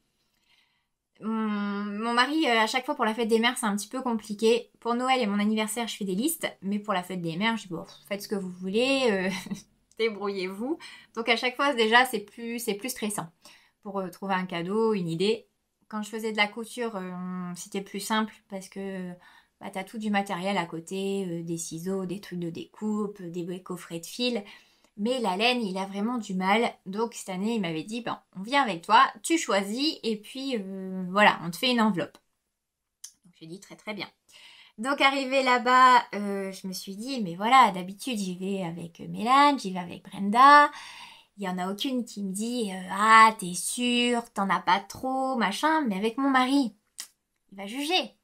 Mon mari, à chaque fois pour la fête des mères, c'est un petit peu compliqué. Pour Noël et mon anniversaire, je fais des listes, mais pour la fête des mères, je dis bon, faites ce que vous voulez, débrouillez-vous. Donc à chaque fois, déjà, c'est plus stressant pour trouver un cadeau, une idée. Quand je faisais de la couture, c'était plus simple parce que t'as tout du matériel à côté, des ciseaux, des trucs de découpe, des coffrets de fil. Mais la laine, il a vraiment du mal. Donc cette année, il m'avait dit, on vient avec toi, tu choisis et puis voilà, on te fait une enveloppe. Donc j'ai dit très très bien. Donc arrivé là-bas, je me suis dit, mais voilà, d'habitude j'y vais avec Mélane, j'y vais avec Brenda. Il n'y en a aucune qui me dit, ah t'es sûre, t'en as pas trop, machin. Mais avec mon mari, il va juger.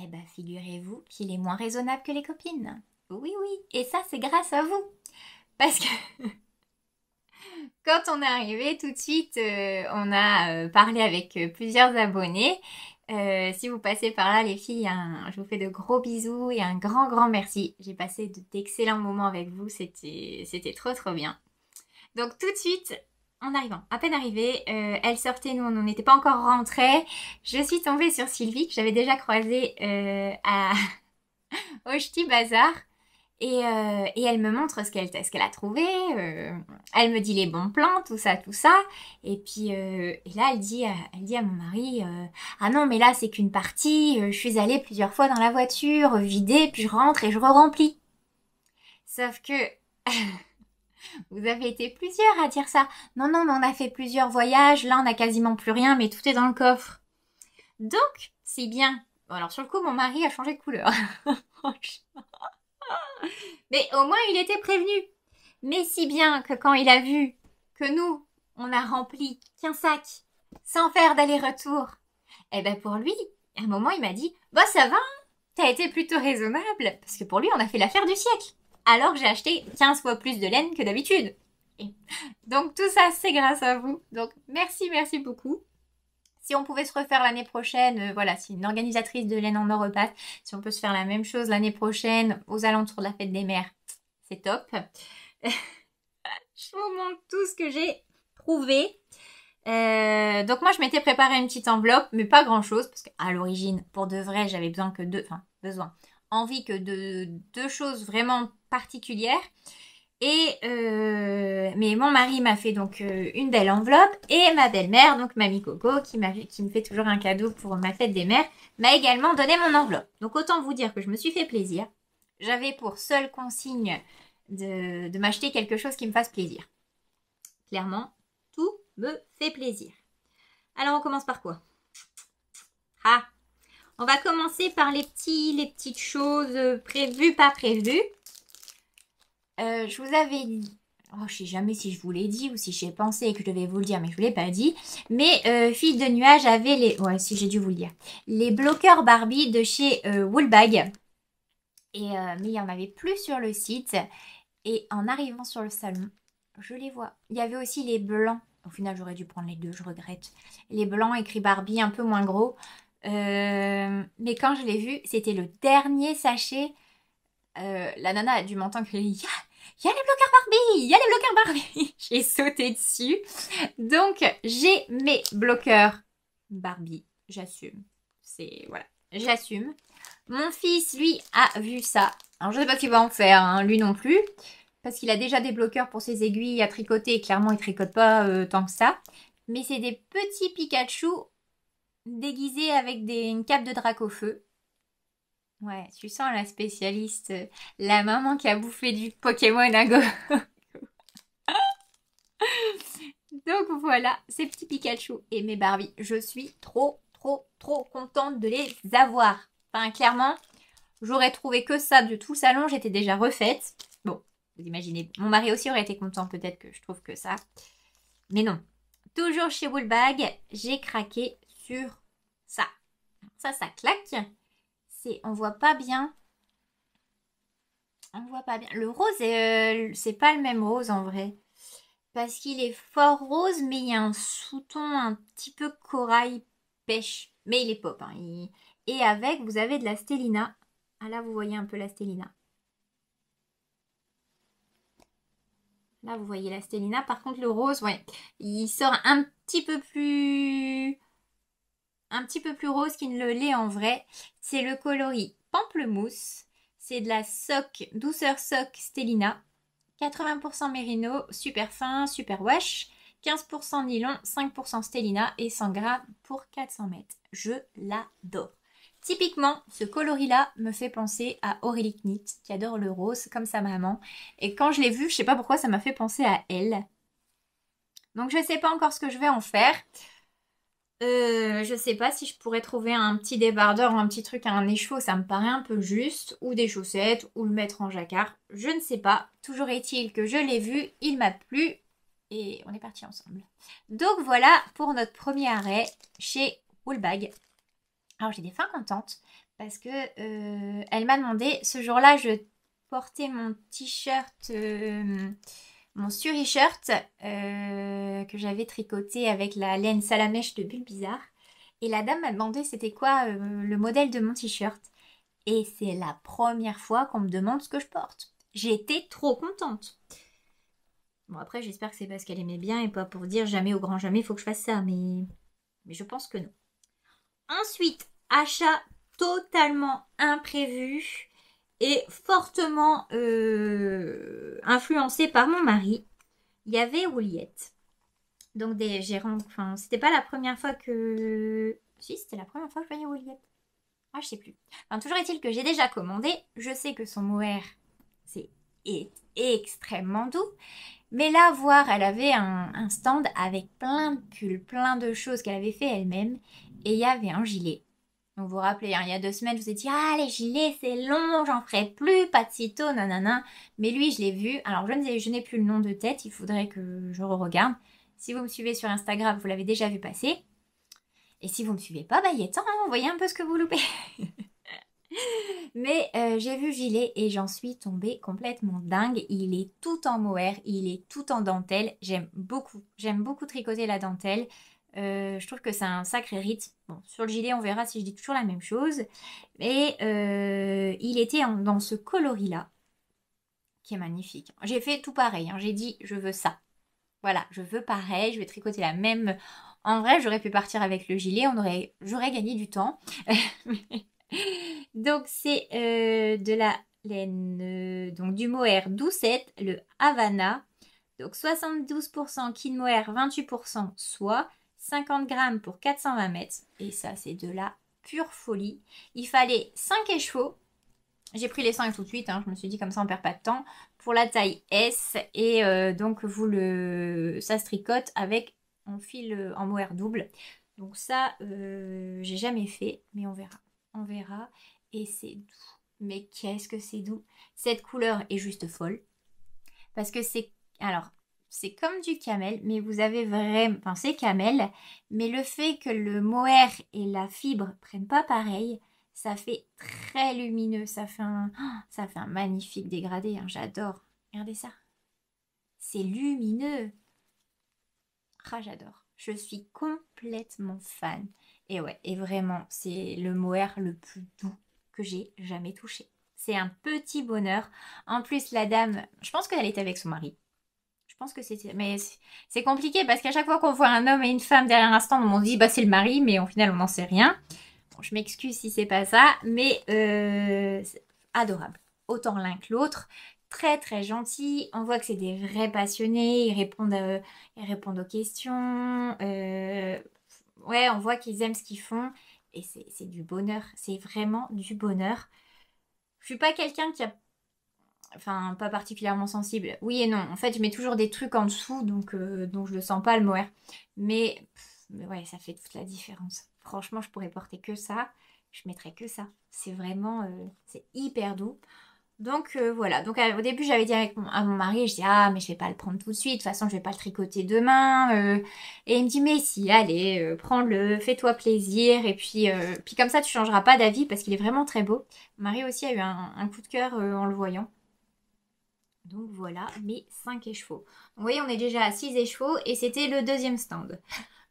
Eh ben figurez-vous qu'il est moins raisonnable que les copines. Oui, oui, et ça c'est grâce à vous. Parce que quand on est arrivé, tout de suite, on a parlé avec plusieurs abonnés. Si vous passez par là, les filles, je vous fais de gros bisous et un grand, grand merci. J'ai passé d'excellents moments avec vous, c'était trop, trop bien. Donc tout de suite, en arrivant, à peine arrivée, elle sortait, nous on n'était pas encore rentrés. Je suis tombée sur Sylvie, que j'avais déjà croisée au Ch'ti Bazar. Et elle me montre ce qu'elle a trouvé. Elle me dit les bons plans, tout ça, tout ça. Et puis, et là, elle dit à mon mari, ah non, mais là, c'est qu'une partie. Je suis allée plusieurs fois dans la voiture, vider, puis je rentre et je re-remplis. Sauf que vous avez été plusieurs à dire ça. Non, non, mais on a fait plusieurs voyages. Là, on n'a quasiment plus rien, mais tout est dans le coffre. Donc, c'est bien. Bon, alors, sur le coup, mon mari a changé de couleur. Mais au moins, il était prévenu. Mais si bien que quand il a vu que nous, on a rempli qu'un sac sans faire d'aller-retour, eh ben pour lui, à un moment, il m'a dit « Bah ça va, t'as été plutôt raisonnable. » Parce que pour lui, on a fait l'affaire du siècle. Alors que j'ai acheté 15 fois plus de laine que d'habitude. Donc tout ça, c'est grâce à vous. Donc merci, merci beaucoup. Si on pouvait se refaire l'année prochaine, voilà, si une organisatrice de laine en or repasse, si on peut se faire la même chose l'année prochaine, aux alentours de la fête des mères, c'est top. Je vous montre tout ce que j'ai trouvé. Donc moi, je m'étais préparé une petite enveloppe, mais pas grand-chose, parce qu'à l'origine, pour de vrai, j'avais envie que de deux choses vraiment particulières. Mais mon mari m'a fait donc une belle enveloppe et ma belle-mère, donc Mamie Coco, qui me fait toujours un cadeau pour ma fête des mères, m'a également donné mon enveloppe. Donc autant vous dire que je me suis fait plaisir. J'avais pour seule consigne de m'acheter quelque chose qui me fasse plaisir. Clairement, tout me fait plaisir. Alors on commence par quoi? On va commencer par les petites choses prévues, pas prévues. Je vous avais dit, je sais jamais si je vous l'ai dit ou si j'ai pensé que je devais vous le dire, mais je vous l'ai pas dit. Mais Fille de Nuage avait si j'ai dû vous le dire, les bloqueurs Barbie de chez Woolbag. Mais il y en avait plus sur le site. Et en arrivant sur le salon, je les vois. Il y avait aussi les blancs. Au final, j'aurais dû prendre les deux, je regrette. Les blancs écrits Barbie, un peu moins gros. Mais quand je l'ai vu, c'était le dernier sachet. La nana a dû m'entendre crier « Il y a les bloqueurs Barbie! Il y a les bloqueurs Barbie !» J'ai sauté dessus. Donc, j'ai mes bloqueurs Barbie. J'assume. Voilà, j'assume. Mon fils, lui, a vu ça. Alors, je ne sais pas ce qu'il va en faire, hein, lui non plus. Parce qu'il a déjà des bloqueurs pour ses aiguilles à tricoter. Et clairement, il ne tricote pas tant que ça. Mais c'est des petits Pikachu déguisés avec une cape de drac au feu. Ouais, tu sens la spécialiste, la maman qui a bouffé du Pokémon à go. Donc voilà, ces petits Pikachu et mes Barbie. Je suis trop, trop, trop contente de les avoir. Enfin, clairement, j'aurais trouvé que ça de tout le salon. J'étais déjà refaite. Bon, vous imaginez, mon mari aussi aurait été content peut-être que je trouve que ça. Mais non. Toujours chez Woolbag, j'ai craqué sur ça. Ça claque. On voit pas bien. On voit pas bien. Le rose, c'est pas le même rose en vrai. Parce qu'il est fort rose, mais il y a un sous-ton un petit peu corail pêche. Mais il est pop. Hein. Et avec, vous avez de la stélina. Ah là, vous voyez un peu la stélina. Là, vous voyez la stélina. Par contre, le rose, ouais, il sort un petit peu plus rose qu'il ne l'est en vrai. C'est le coloris pamplemousse. C'est de la douceur sock Stélina. 80% mérino, super fin, super wash. 15% nylon, 5% Stélina et 100 grammes pour 400 mètres. Je l'adore. Typiquement, ce coloris-là me fait penser à Aurélie Knit, qui adore le rose, comme sa maman. Et quand je l'ai vu, je sais pas pourquoi, ça m'a fait penser à elle. Donc je sais pas encore ce que je vais en faire. Je sais pas si je pourrais trouver un petit débardeur ou un petit truc à un écheveau, ça me paraît un peu juste. Ou des chaussettes, ou le mettre en jacquard. Je ne sais pas. Toujours est-il que je l'ai vu, il m'a plu. Et on est partis ensemble. Donc voilà pour notre premier arrêt chez Woolbag. Alors j'ai des fins contentes. Parce que elle m'a demandé, ce jour-là, porter mon t-shirt, mon suri-shirt que j'avais tricoté avec la laine Salamèche de Bulle Bizarre. Et la dame m'a demandé c'était quoi le modèle de mon t-shirt. Et c'est la première fois qu'on me demande ce que je porte. J'ai été trop contente. Bon, après, j'espère que c'est parce qu'elle aimait bien et pas pour dire jamais au grand jamais, il faut que je fasse ça. Mais je pense que non. Ensuite, achat totalement imprévu et fortement influencé par mon mari. Il y avait Ouliette. Donc, enfin, c'était pas la première fois que... Si, c'était la première fois que je voyais Ouliette. Ah, je sais plus. Enfin, toujours est-il que j'ai déjà commandé. Je sais que son mohair, est extrêmement doux. Mais là, voir, elle avait un stand avec plein de pulls, plein de choses qu'elle avait fait elle-même. Et il y avait un gilet. Donc, vous vous rappelez, hein, il y a 2 semaines, je vous ai dit « Ah, les gilets, c'est long, j'en ferai plus, pas de sitôt, nanana. » Mais lui, je l'ai vu. Alors, je n'ai plus le nom de tête, il faudrait que je re-regarde. Si vous me suivez sur Instagram, vous l'avez déjà vu passer. Et si vous me suivez pas, bah il est temps, hein, vous voyez un peu ce que vous loupez. Mais j'ai vu gilet et j'en suis tombée complètement dingue. Il est tout en mohair, il est tout en dentelle. J'aime beaucoup tricoter la dentelle. Je trouve que c'est un sacré rythme. Bon, sur le gilet, on verra si je dis toujours la même chose. Mais il était dans ce coloris-là, qui est magnifique. J'ai fait tout pareil, hein. J'ai dit, je veux ça. Voilà, je veux pareil, je vais tricoter la même... En vrai, j'aurais pu partir avec le gilet, j'aurais gagné du temps. Donc, c'est de la laine, donc du mohair Doucette, le Havana. Donc, 72% kin mohair, 28% soie, 50 grammes pour 420 mètres. Et ça, c'est de la pure folie. Il fallait 5 écheveaux. J'ai pris les 5 tout de suite, hein. Je me suis dit comme ça on perd pas de temps. Pour la taille S et donc ça se tricote avec on file en mohair double. Donc ça j'ai jamais fait mais on verra. On verra et c'est doux. Mais qu'est-ce que c'est doux. Cette couleur est juste folle. Parce que c'est comme du camel, mais vous avez vraiment... Enfin, c'est camel, mais le fait que le mohair et la fibre prennent pas pareil, ça fait très lumineux. Ça fait un magnifique dégradé, hein, j'adore. Regardez ça. C'est lumineux. Ah, j'adore. Je suis complètement fan. Et ouais, et vraiment, c'est le mohair le plus doux que j'ai jamais touché. C'est un petit bonheur. En plus, la dame, je pense qu'elle était avec son mari. Je pense que c'était... Mais c'est compliqué parce qu'à chaque fois qu'on voit un homme et une femme derrière un stand, on dit bah c'est le mari, mais au final on n'en sait rien. Bon, je m'excuse si c'est pas ça, mais c'est adorable. Autant l'un que l'autre. Très très gentil. On voit que c'est des vrais passionnés. Ils répondent aux questions. Ouais, on voit qu'ils aiment ce qu'ils font. Et c'est du bonheur. C'est vraiment du bonheur. Je suis pas quelqu'un qui a... Enfin, pas particulièrement sensible. Oui et non. En fait, je mets toujours des trucs en dessous, donc je le sens pas le mohair. Mais ouais, ça fait toute la différence. Franchement, je pourrais porter que ça. Je mettrais que ça. C'est vraiment... c'est hyper doux. Donc voilà. Donc au début, j'avais dit à mon mari, je dis ah mais je vais pas le prendre tout de suite. De toute façon, je vais pas le tricoter demain. Et il me dit mais si, allez, prends-le, fais-toi plaisir. Et puis comme ça, tu changeras pas d'avis parce qu'il est vraiment très beau. Mon mari aussi a eu un coup de cœur en le voyant. Donc voilà, mes 5 écheveaux. Vous voyez, on est déjà à 6 écheveaux et c'était le deuxième stand.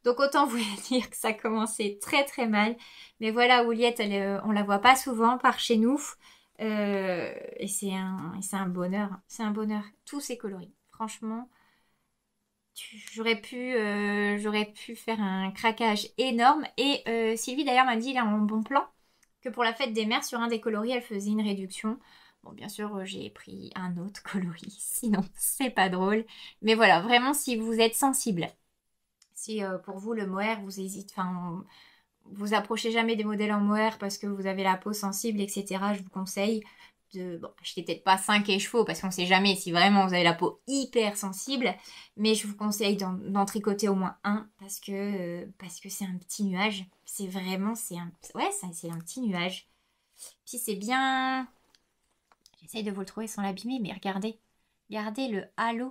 Donc autant vous dire que ça commençait très très mal. Mais voilà, Ouliette, on la voit pas souvent par chez nous. Et c'est un bonheur. C'est un bonheur. Tous ces coloris. Franchement, j'aurais pu faire un craquage énorme. Et Sylvie d'ailleurs m'a dit, il a un bon plan, que pour la fête des mères, sur un des coloris, elle faisait une réduction. Bon, bien sûr, j'ai pris un autre coloris, sinon c'est pas drôle. Mais voilà, vraiment, si vous êtes sensible, si pour vous le mohair, vous hésitez, enfin, vous approchez jamais des modèles en mohair parce que vous avez la peau sensible, etc., je vous conseille bon, achetez peut-être pas 5 écheveaux parce qu'on sait jamais si vraiment vous avez la peau hyper sensible, mais je vous conseille d'en tricoter au moins un parce que c'est un petit nuage. C'est vraiment, c'est un petit nuage. Puis c'est bien... J'essaye de vous le trouver sans l'abîmer, mais regardez. Regardez le halo.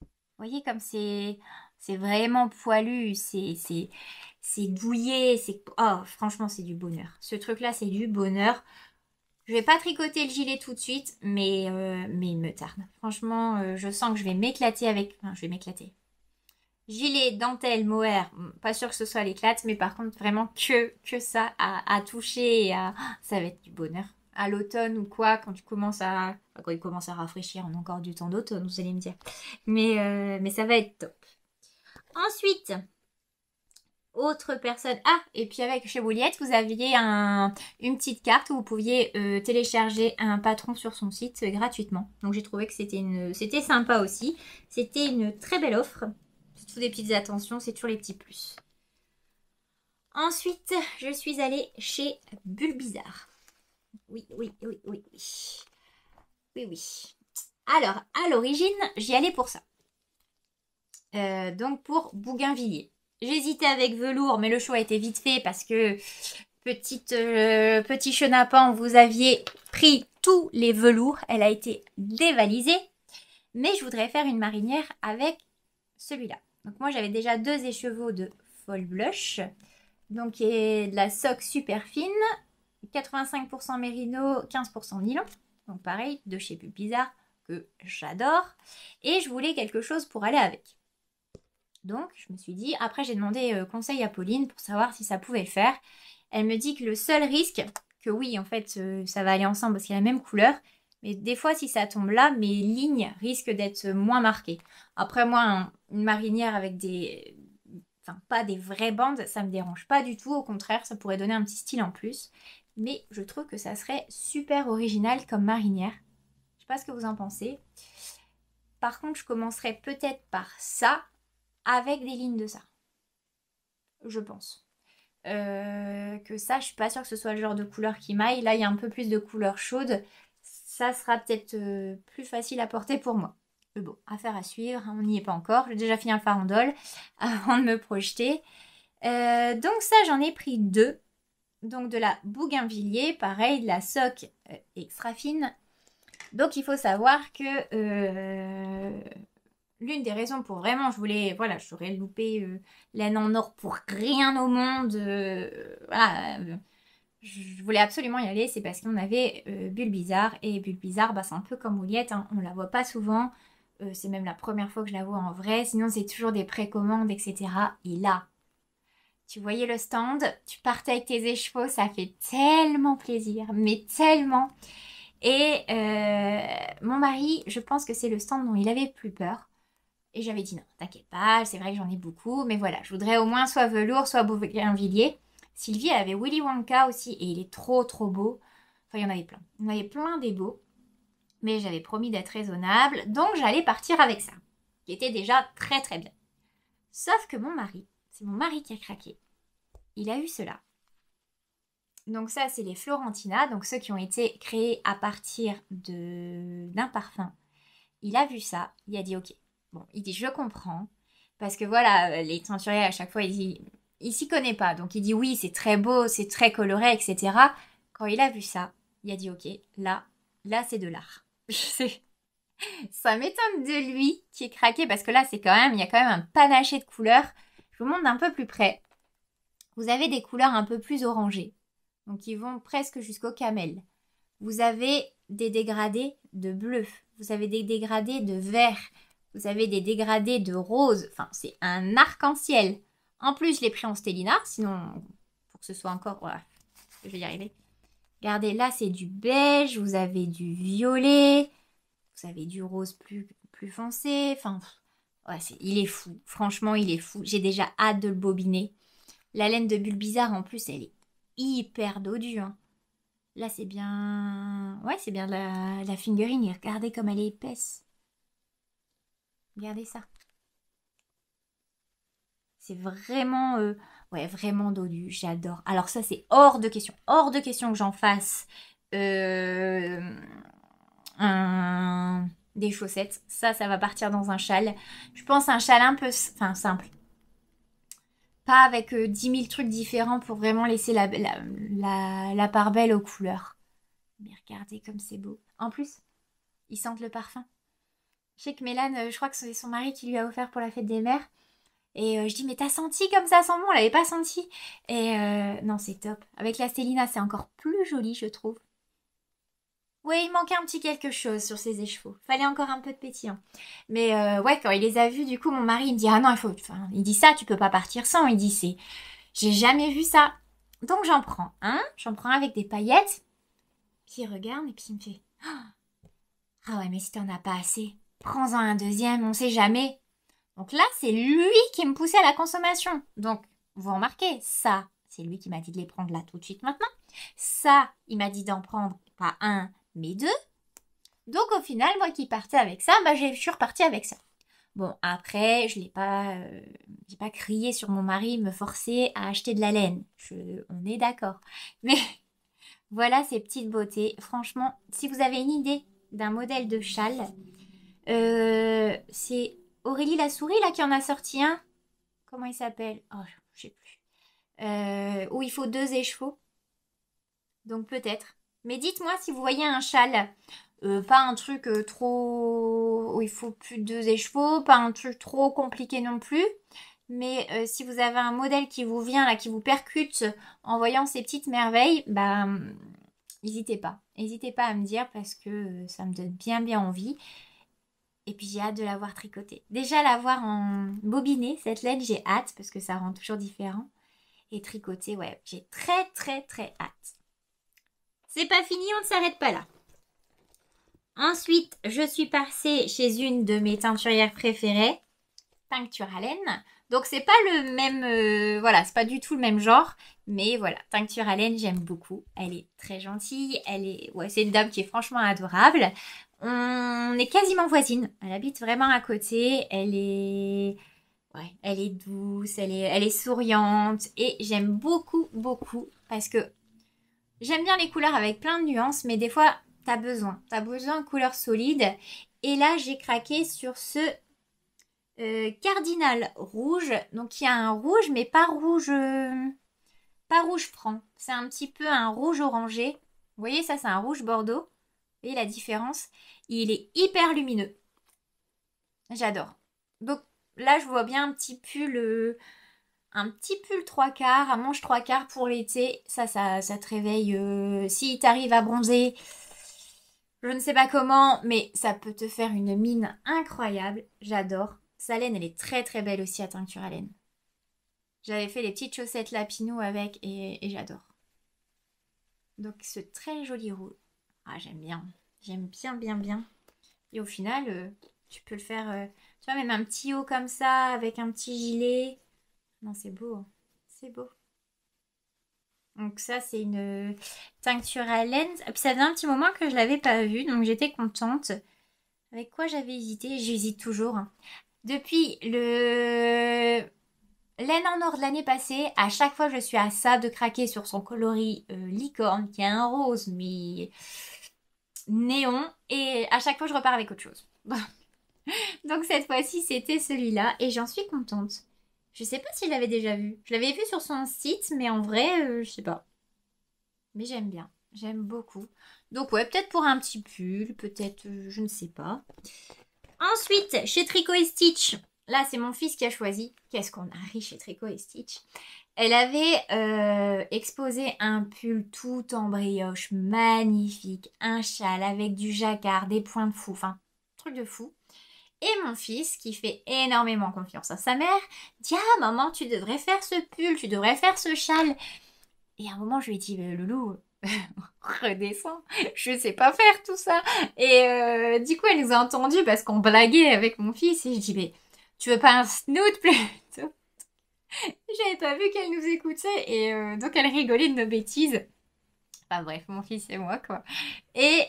Vous voyez comme c'est vraiment poilu, c'est douillet, oh franchement c'est du bonheur. Ce truc là c'est du bonheur. Je vais pas tricoter le gilet tout de suite, mais il me tarde. Franchement, je sens que je vais m'éclater avec... Enfin, je vais m'éclater. Gilet, dentelle, mohair, pas sûr que ce soit l'éclate, mais par contre, vraiment que ça à toucher et à... Ça va être du bonheur. À l'automne ou quoi, quand tu commences à... Enfin, quand il commence à rafraîchir, on a encore du temps d'automne, vous allez me dire. Mais ça va être top. Ensuite, autre personne... Ah, et puis avec chez Wouliette, vous aviez une petite carte où vous pouviez télécharger un patron sur son site gratuitement. Donc j'ai trouvé que c'était sympa aussi. C'était une très belle offre. C'est toujours des petites attentions, c'est toujours les petits plus. Ensuite, je suis allée chez Bulbizarre. Oui. Alors, à l'origine, j'y allais pour ça. Donc pour Bougainvilliers. J'hésitais avec velours, mais le choix était vite fait parce que petit chenapan, vous aviez pris tous les velours. Elle a été dévalisée. Mais je voudrais faire une marinière avec celui-là. Donc moi, j'avais déjà 2 écheveaux de Fall Blush. Donc qui est de la soque super fine. 85% mérino, 15% nylon. Donc pareil, de chez Bulbizarre, que j'adore. Et je voulais quelque chose pour aller avec. Donc, je me suis dit, après j'ai demandé conseil à Pauline pour savoir si ça pouvait le faire. Elle me dit que le seul risque, que oui, en fait, ça va aller ensemble parce qu'il y a la même couleur, mais des fois, si ça tombe là, mes lignes risquent d'être moins marquées. Après, moi, une marinière avec des... Enfin, pas des vraies bandes, ça me dérange pas du tout. Au contraire, ça pourrait donner un petit style en plus. Mais je trouve que ça serait super original comme marinière. Je sais pas ce que vous en pensez. Par contre, je commencerai peut-être par ça, avec des lignes de ça. Je pense. Que ça, je suis pas sûre que ce soit le genre de couleur qui m'aille. Là, il y a un peu plus de couleur chaude. Ça sera peut-être plus facile à porter pour moi. Mais bon, affaire à suivre. On n'y est pas encore. J'ai déjà fait un farandole avant de me projeter. Donc ça, j'en ai pris 2. Donc de la Bougainvilliers, pareil, de la soque extra fine. Donc il faut savoir que... l'une des raisons pour vraiment, je voulais, voilà, j'aurais loupé laine en or pour rien au monde. Voilà, je voulais absolument y aller, c'est parce qu'on avait Bulbizarre. Et Bulbizarre, bah, c'est un peu comme Wouliette, hein, on la voit pas souvent. C'est même la première fois que je la vois en vrai. Sinon, c'est toujours des précommandes, etc. Et là, tu voyais le stand, tu partais avec tes écheveaux, ça fait tellement plaisir, mais tellement. Et mon mari, je pense que c'est le stand dont il avait le plus peur. Et j'avais dit non, t'inquiète pas, c'est vrai que j'en ai beaucoup, mais voilà, je voudrais au moins soit velours, soit Bougainvilliers. Sylvie, elle avait Willy Wonka aussi, et il est trop beau. Enfin, il y en avait plein. Il y en avait plein des beaux. Mais j'avais promis d'être raisonnable, donc j'allais partir avec ça, qui était déjà très bien. Sauf que mon mari, c'est mon mari qui a craqué. Il a eu cela. Donc ça, c'est les Florentina, donc ceux qui ont été créés à partir d'un parfum. Il a vu ça, il a dit ok. Bon, il dit je comprends, parce que voilà, les teinturiers à chaque fois, il s'y connaît pas. Donc il dit oui, c'est très beau, c'est très coloré, etc. Quand il a vu ça, il a dit ok, là c'est de l'art. Je sais. Ça m'étonne de lui qui est craqué, parce que là, il y a quand même un panaché de couleurs. Je vous montre d'un peu plus près. Vous avez des couleurs un peu plus orangées, donc ils vont presque jusqu'au camel. Vous avez des dégradés de bleu, vous avez des dégradés de vert, vous avez des dégradés de rose. Enfin, c'est un arc-en-ciel. En plus, je l'ai pris en Stellina, sinon, pour que ce soit encore... Voilà, je vais y arriver. Regardez, là, c'est du beige, vous avez du violet, vous avez du rose plus foncé. Enfin, ouais, il est fou. Franchement, il est fou. J'ai déjà hâte de le bobiner. La laine de Bulbizarre, en plus, elle est hyper dodue, hein. Là, c'est bien... Ouais, c'est bien la fingering. Regardez comme elle est épaisse. Regardez ça. C'est vraiment... Ouais, vraiment dodu. J'adore. Alors ça, c'est hors de question. Hors de question que j'en fasse des chaussettes. Ça va partir dans un châle. Je pense un châle un peu... Enfin, simple. Pas avec 10 000 trucs différents pour vraiment laisser la part belle aux couleurs. Mais regardez comme c'est beau. En plus, ils sentent le parfum. Je sais que Mélane, je crois que c'est son mari qui lui a offert pour la fête des mères. Et je dis, mais t'as senti comme ça sent bon? On l'avait pas senti. Et non, c'est top. Avec la Stellina, c'est encore plus joli, je trouve. Ouais, il manquait un petit quelque chose sur ses écheveaux. Fallait encore un peu de pétillant. Mais ouais, quand il les a vus, du coup, mon mari, il me dit, ah non, il faut... Enfin, il dit ça, tu peux pas partir sans. Il dit, c'est... J'ai jamais vu ça. Donc j'en prends un. J'en prends un avec des paillettes. Puis il regarde et puis il me fait, ah ouais, mais si t'en as pas assez, prends-en un deuxième, on sait jamais. Donc là, c'est lui qui me poussait à la consommation. Donc, vous remarquez, ça, c'est lui qui m'a dit de les prendre là tout de suite maintenant. Ça, il m'a dit d'en prendre pas un, mais deux. Donc au final, moi qui partais avec ça, bah, je suis repartie avec ça. Bon, après, je n'ai j'ai pas crié sur mon mari, me forcer à acheter de la laine. On est d'accord. Mais voilà ces petites beautés. Franchement, si vous avez une idée d'un modèle de châle, c'est Aurélie la souris là qui en a sorti un. Comment il s'appelle? Oh, je sais plus. Où il faut deux écheveaux. Donc peut-être. Mais dites-moi si vous voyez un châle. Pas un truc trop... où il faut plus de deux écheveaux. Pas un truc trop compliqué non plus. Mais si vous avez un modèle qui vous vient là, qui vous percute en voyant ces petites merveilles, bah n'hésitez pas. N'hésitez pas à me dire parce que ça me donne bien bien envie. Et puis j'ai hâte de la voir tricotée. Déjà la voir en bobiné, cette laine, j'ai hâte parce que ça rend toujours différent. Et tricoter, ouais, j'ai très très très hâte. C'est pas fini, on ne s'arrête pas là. Ensuite, je suis passée chez une de mes teinturières préférées, Tincture Haleine. Donc c'est pas le même, voilà, c'est pas du tout le même genre, mais voilà, Tincture Haleine, j'aime beaucoup. Elle est très gentille, ouais, c'est une dame qui est franchement adorable. On est quasiment voisines. Elle habite vraiment à côté. Ouais, elle est douce, elle est souriante et j'aime beaucoup, beaucoup parce que j'aime bien les couleurs avec plein de nuances, mais des fois, t'as besoin de couleurs solides. Et là, j'ai craqué sur ce cardinal rouge. Donc, il y a un rouge, mais pas rouge franc. C'est un petit peu un rouge orangé. Vous voyez, ça, c'est un rouge bordeaux. Vous voyez la différence? Il est hyper lumineux. J'adore. Donc, là, je vois bien un petit pull trois quarts, un manche trois quarts pour l'été. Ça te réveille. Si t'arrives à bronzer, je ne sais pas comment, mais ça peut te faire une mine incroyable. J'adore. Sa laine, elle est très très belle aussi à teinture à laine. J'avais fait les petites chaussettes Lapino avec et j'adore. Donc ce très joli rouge. Ah, j'aime bien. J'aime bien bien bien. Et au final, tu peux le faire, tu vois, même un petit haut comme ça, avec un petit gilet. Non, c'est beau, hein. C'est beau. Donc ça, c'est une tincture à laine. Et puis ça faisait un petit moment que je l'avais pas vue, donc j'étais contente. Avec quoi j'avais hésité? J'hésite toujours, hein. Depuis le laine en or de l'année passée, à chaque fois je suis à ça de craquer sur son coloris licorne, qui est un rose, mais néon. Et à chaque fois je repars avec autre chose. Donc cette fois-ci, c'était celui-là et j'en suis contente. Je sais pas si je l'avais déjà vu. Je l'avais vu sur son site, mais en vrai, je sais pas. Mais j'aime bien. J'aime beaucoup. Donc ouais, peut-être pour un petit pull, peut-être, je ne sais pas. Ensuite, chez Tricot et Stitch. Là, c'est mon fils qui a choisi. Qu'est-ce qu'on a ri chez Tricot et Stitch. Elle avait exposé un pull tout en brioche, magnifique. Un châle avec du jacquard, des points de fou. Enfin, truc de fou. Et mon fils, qui fait énormément confiance à sa mère, dit ah maman, tu devrais faire ce pull, tu devrais faire ce châle. Et à un moment, je lui ai dit Loulou, redescends, je sais pas faire tout ça. Et du coup, elle nous a entendus parce qu'on blaguait avec mon fils. Et je dis mais tu veux pas un snoot plutôt? J'avais pas vu qu'elle nous écoutait et donc elle rigolait de nos bêtises. Enfin bref, mon fils et moi quoi. Et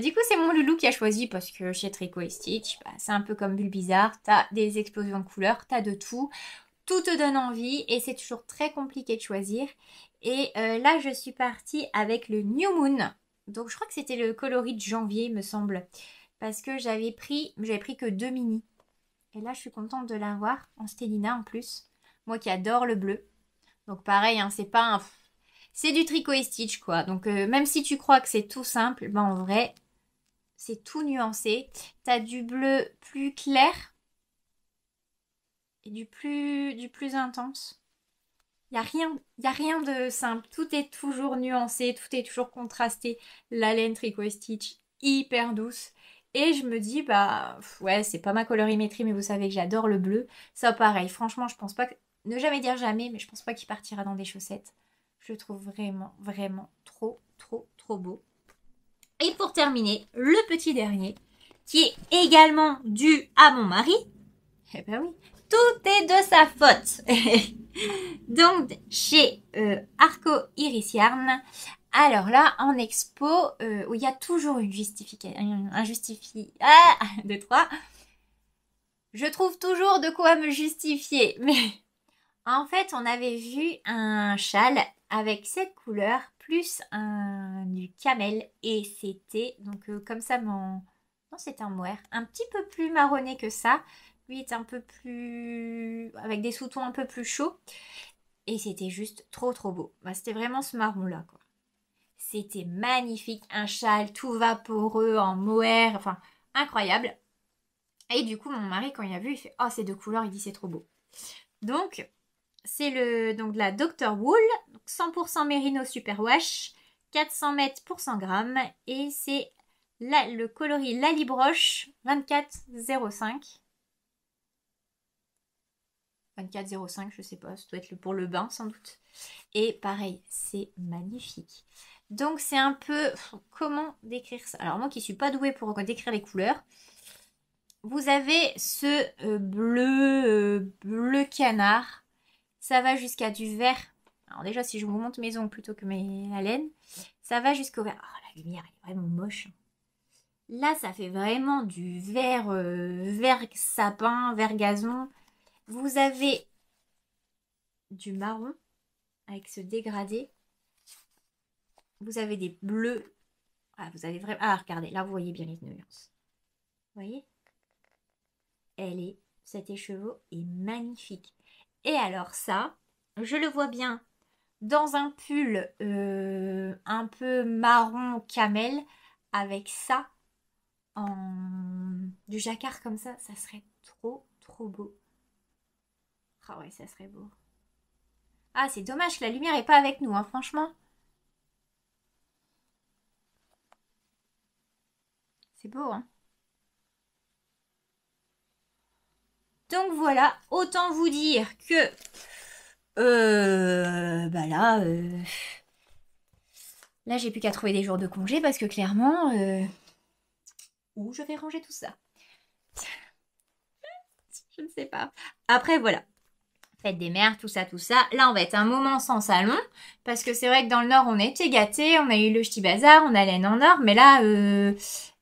du coup, c'est mon loulou qui a choisi parce que chez Tricot et Stitch, bah, c'est un peu comme Bulle Bizarre. T'as des explosions de couleurs, t'as de tout. Tout te donne envie et c'est toujours très compliqué de choisir. Et là, je suis partie avec le New Moon. Donc, je crois que c'était le coloris de janvier, me semble. Parce que j'avais pris que deux mini. Et là, je suis contente de l'avoir en Stélina en plus. Moi qui adore le bleu. Donc, pareil, hein, c'est pas un... C'est du Tricot et Stitch, quoi. Donc, même si tu crois que c'est tout simple, ben en vrai, c'est tout nuancé. T'as du bleu plus clair et du plus intense. y a rien de simple. Tout est toujours nuancé, tout est toujours contrasté. La laine Tricot Stitch, hyper douce. Et je me dis, bah, ouais, c'est pas ma colorimétrie, mais vous savez que j'adore le bleu. Ça, pareil, franchement, je pense pas que... Ne jamais dire jamais, mais je pense pas qu'il partira dans des chaussettes. Je le trouve vraiment, vraiment trop, trop, trop beau. Et pour terminer, le petit dernier, qui est également dû à mon mari. Eh ben oui, tout est de sa faute. Donc, chez Arco Iris Yarn. Alors là, en expo, où il y a toujours une justification, Ah, 2, 3. Je trouve toujours de quoi me justifier. Mais en fait, on avait vu un châle avec cette couleur, plus du camel. Et c'était, donc comme ça, non, c'était un mohair. Un petit peu plus marronné que ça. Lui est un peu plus... avec des sous-tons un peu plus chauds. Et c'était juste trop trop beau. Bah, c'était vraiment ce marron là quoi. C'était magnifique. Un châle tout vaporeux en mohair. Enfin, incroyable. Et du coup, mon mari, quand il a vu, il fait « Oh, ces deux couleurs », il dit « C'est trop beau ». Donc, c'est donc la Dr. Wool. 100% Merino Superwash. 400 mètres pour 100 grammes. Et c'est le coloris Lalibroche 24,05. 24,05, je sais pas, ça doit être pour le bain sans doute. Et pareil, c'est magnifique. Donc c'est un peu... Comment décrire ça? Alors moi qui suis pas douée pour décrire les couleurs, vous avez ce bleu canard. Ça va jusqu'à du vert. Alors déjà si je vous montre mes ongles plutôt que la laine, ça va jusqu'au vert. Oh la lumière elle est vraiment moche. Là ça fait vraiment du vert, vert sapin, vert gazon. Vous avez du marron avec ce dégradé. Vous avez des bleus. Ah, vous avez vraiment... Ah, regardez, là, vous voyez bien les nuances. Vous voyez? Cet écheveau est magnifique. Et alors ça, je le vois bien dans un pull un peu marron camel avec ça du jacquard comme ça serait trop, trop beau. Ah ouais, ça serait beau. Ah, c'est dommage que la lumière n'est pas avec nous, hein, franchement. C'est beau, hein. Donc voilà, autant vous dire que... bah là... Là, j'ai plus qu'à trouver des jours de congé parce que clairement... Où je vais ranger tout ça? Je ne sais pas. Après, voilà. Fête des mères, tout ça, tout ça. Là, on va être un moment sans salon. Parce que c'est vrai que dans le Nord, on était gâtés. On a eu le Ch'ti Bazar, on a laine en or. Mais là,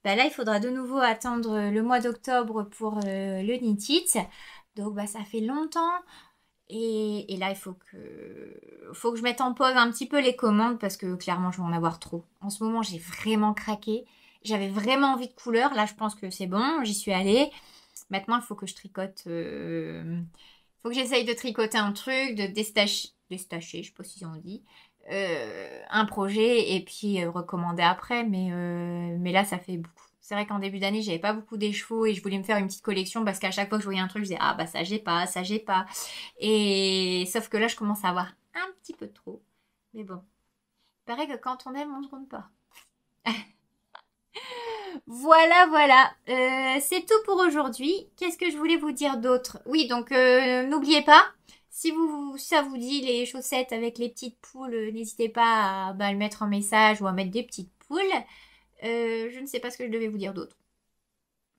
bah là, il faudra de nouveau attendre le mois d'octobre pour le Knit It. Donc, bah, ça fait longtemps. Et là, il faut que je mette en pause un petit peu les commandes parce que clairement, je vais en avoir trop. En ce moment, j'ai vraiment craqué. J'avais vraiment envie de couleur. Là, je pense que c'est bon. J'y suis allée. Maintenant, il faut que je tricote. Faut que j'essaye de tricoter un truc, de déstacher, je sais pas si on dit, un projet et puis recommander après. Mais là, ça fait beaucoup. C'est vrai qu'en début d'année, j'avais pas beaucoup d'échevaux et je voulais me faire une petite collection parce qu'à chaque fois que je voyais un truc, je disais ah bah ça j'ai pas, ça j'ai pas. Et sauf que là, je commence à avoir un petit peu trop. Mais bon, il paraît que quand on aime, on ne compte pas. Voilà, voilà. C'est tout pour aujourd'hui. Qu'est-ce que je voulais vous dire d'autre? Oui, donc n'oubliez pas, si ça vous dit les chaussettes avec les petites poules, n'hésitez pas à le mettre en message ou à mettre des petites poules. Je ne sais pas ce que je devais vous dire d'autre.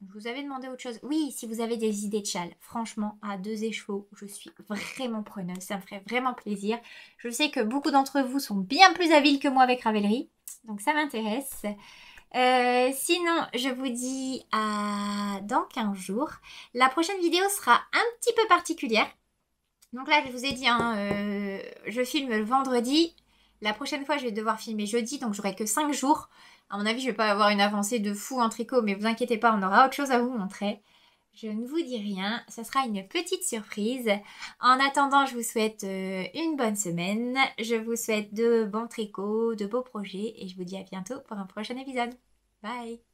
Je vous avais demandé autre chose. Oui, si vous avez des idées de châle, franchement, à 2 écheveaux, je suis vraiment preneuse. Ça me ferait vraiment plaisir. Je sais que beaucoup d'entre vous sont bien plus habiles que moi avec Ravelry, donc ça m'intéresse. Sinon, je vous dis à dans 15 jours. La prochaine vidéo sera un petit peu particulière. Donc là, je vous ai dit, hein, je filme le vendredi. La prochaine fois, je vais devoir filmer jeudi, donc j'aurai que 5 jours. À mon avis, je vais pas avoir une avancée de fou en tricot, mais vous inquiétez pas, on aura autre chose à vous montrer. Je ne vous dis rien, ça sera une petite surprise. En attendant, je vous souhaite une bonne semaine. Je vous souhaite de bons tricots, de beaux projets et je vous dis à bientôt pour un prochain épisode. Bye!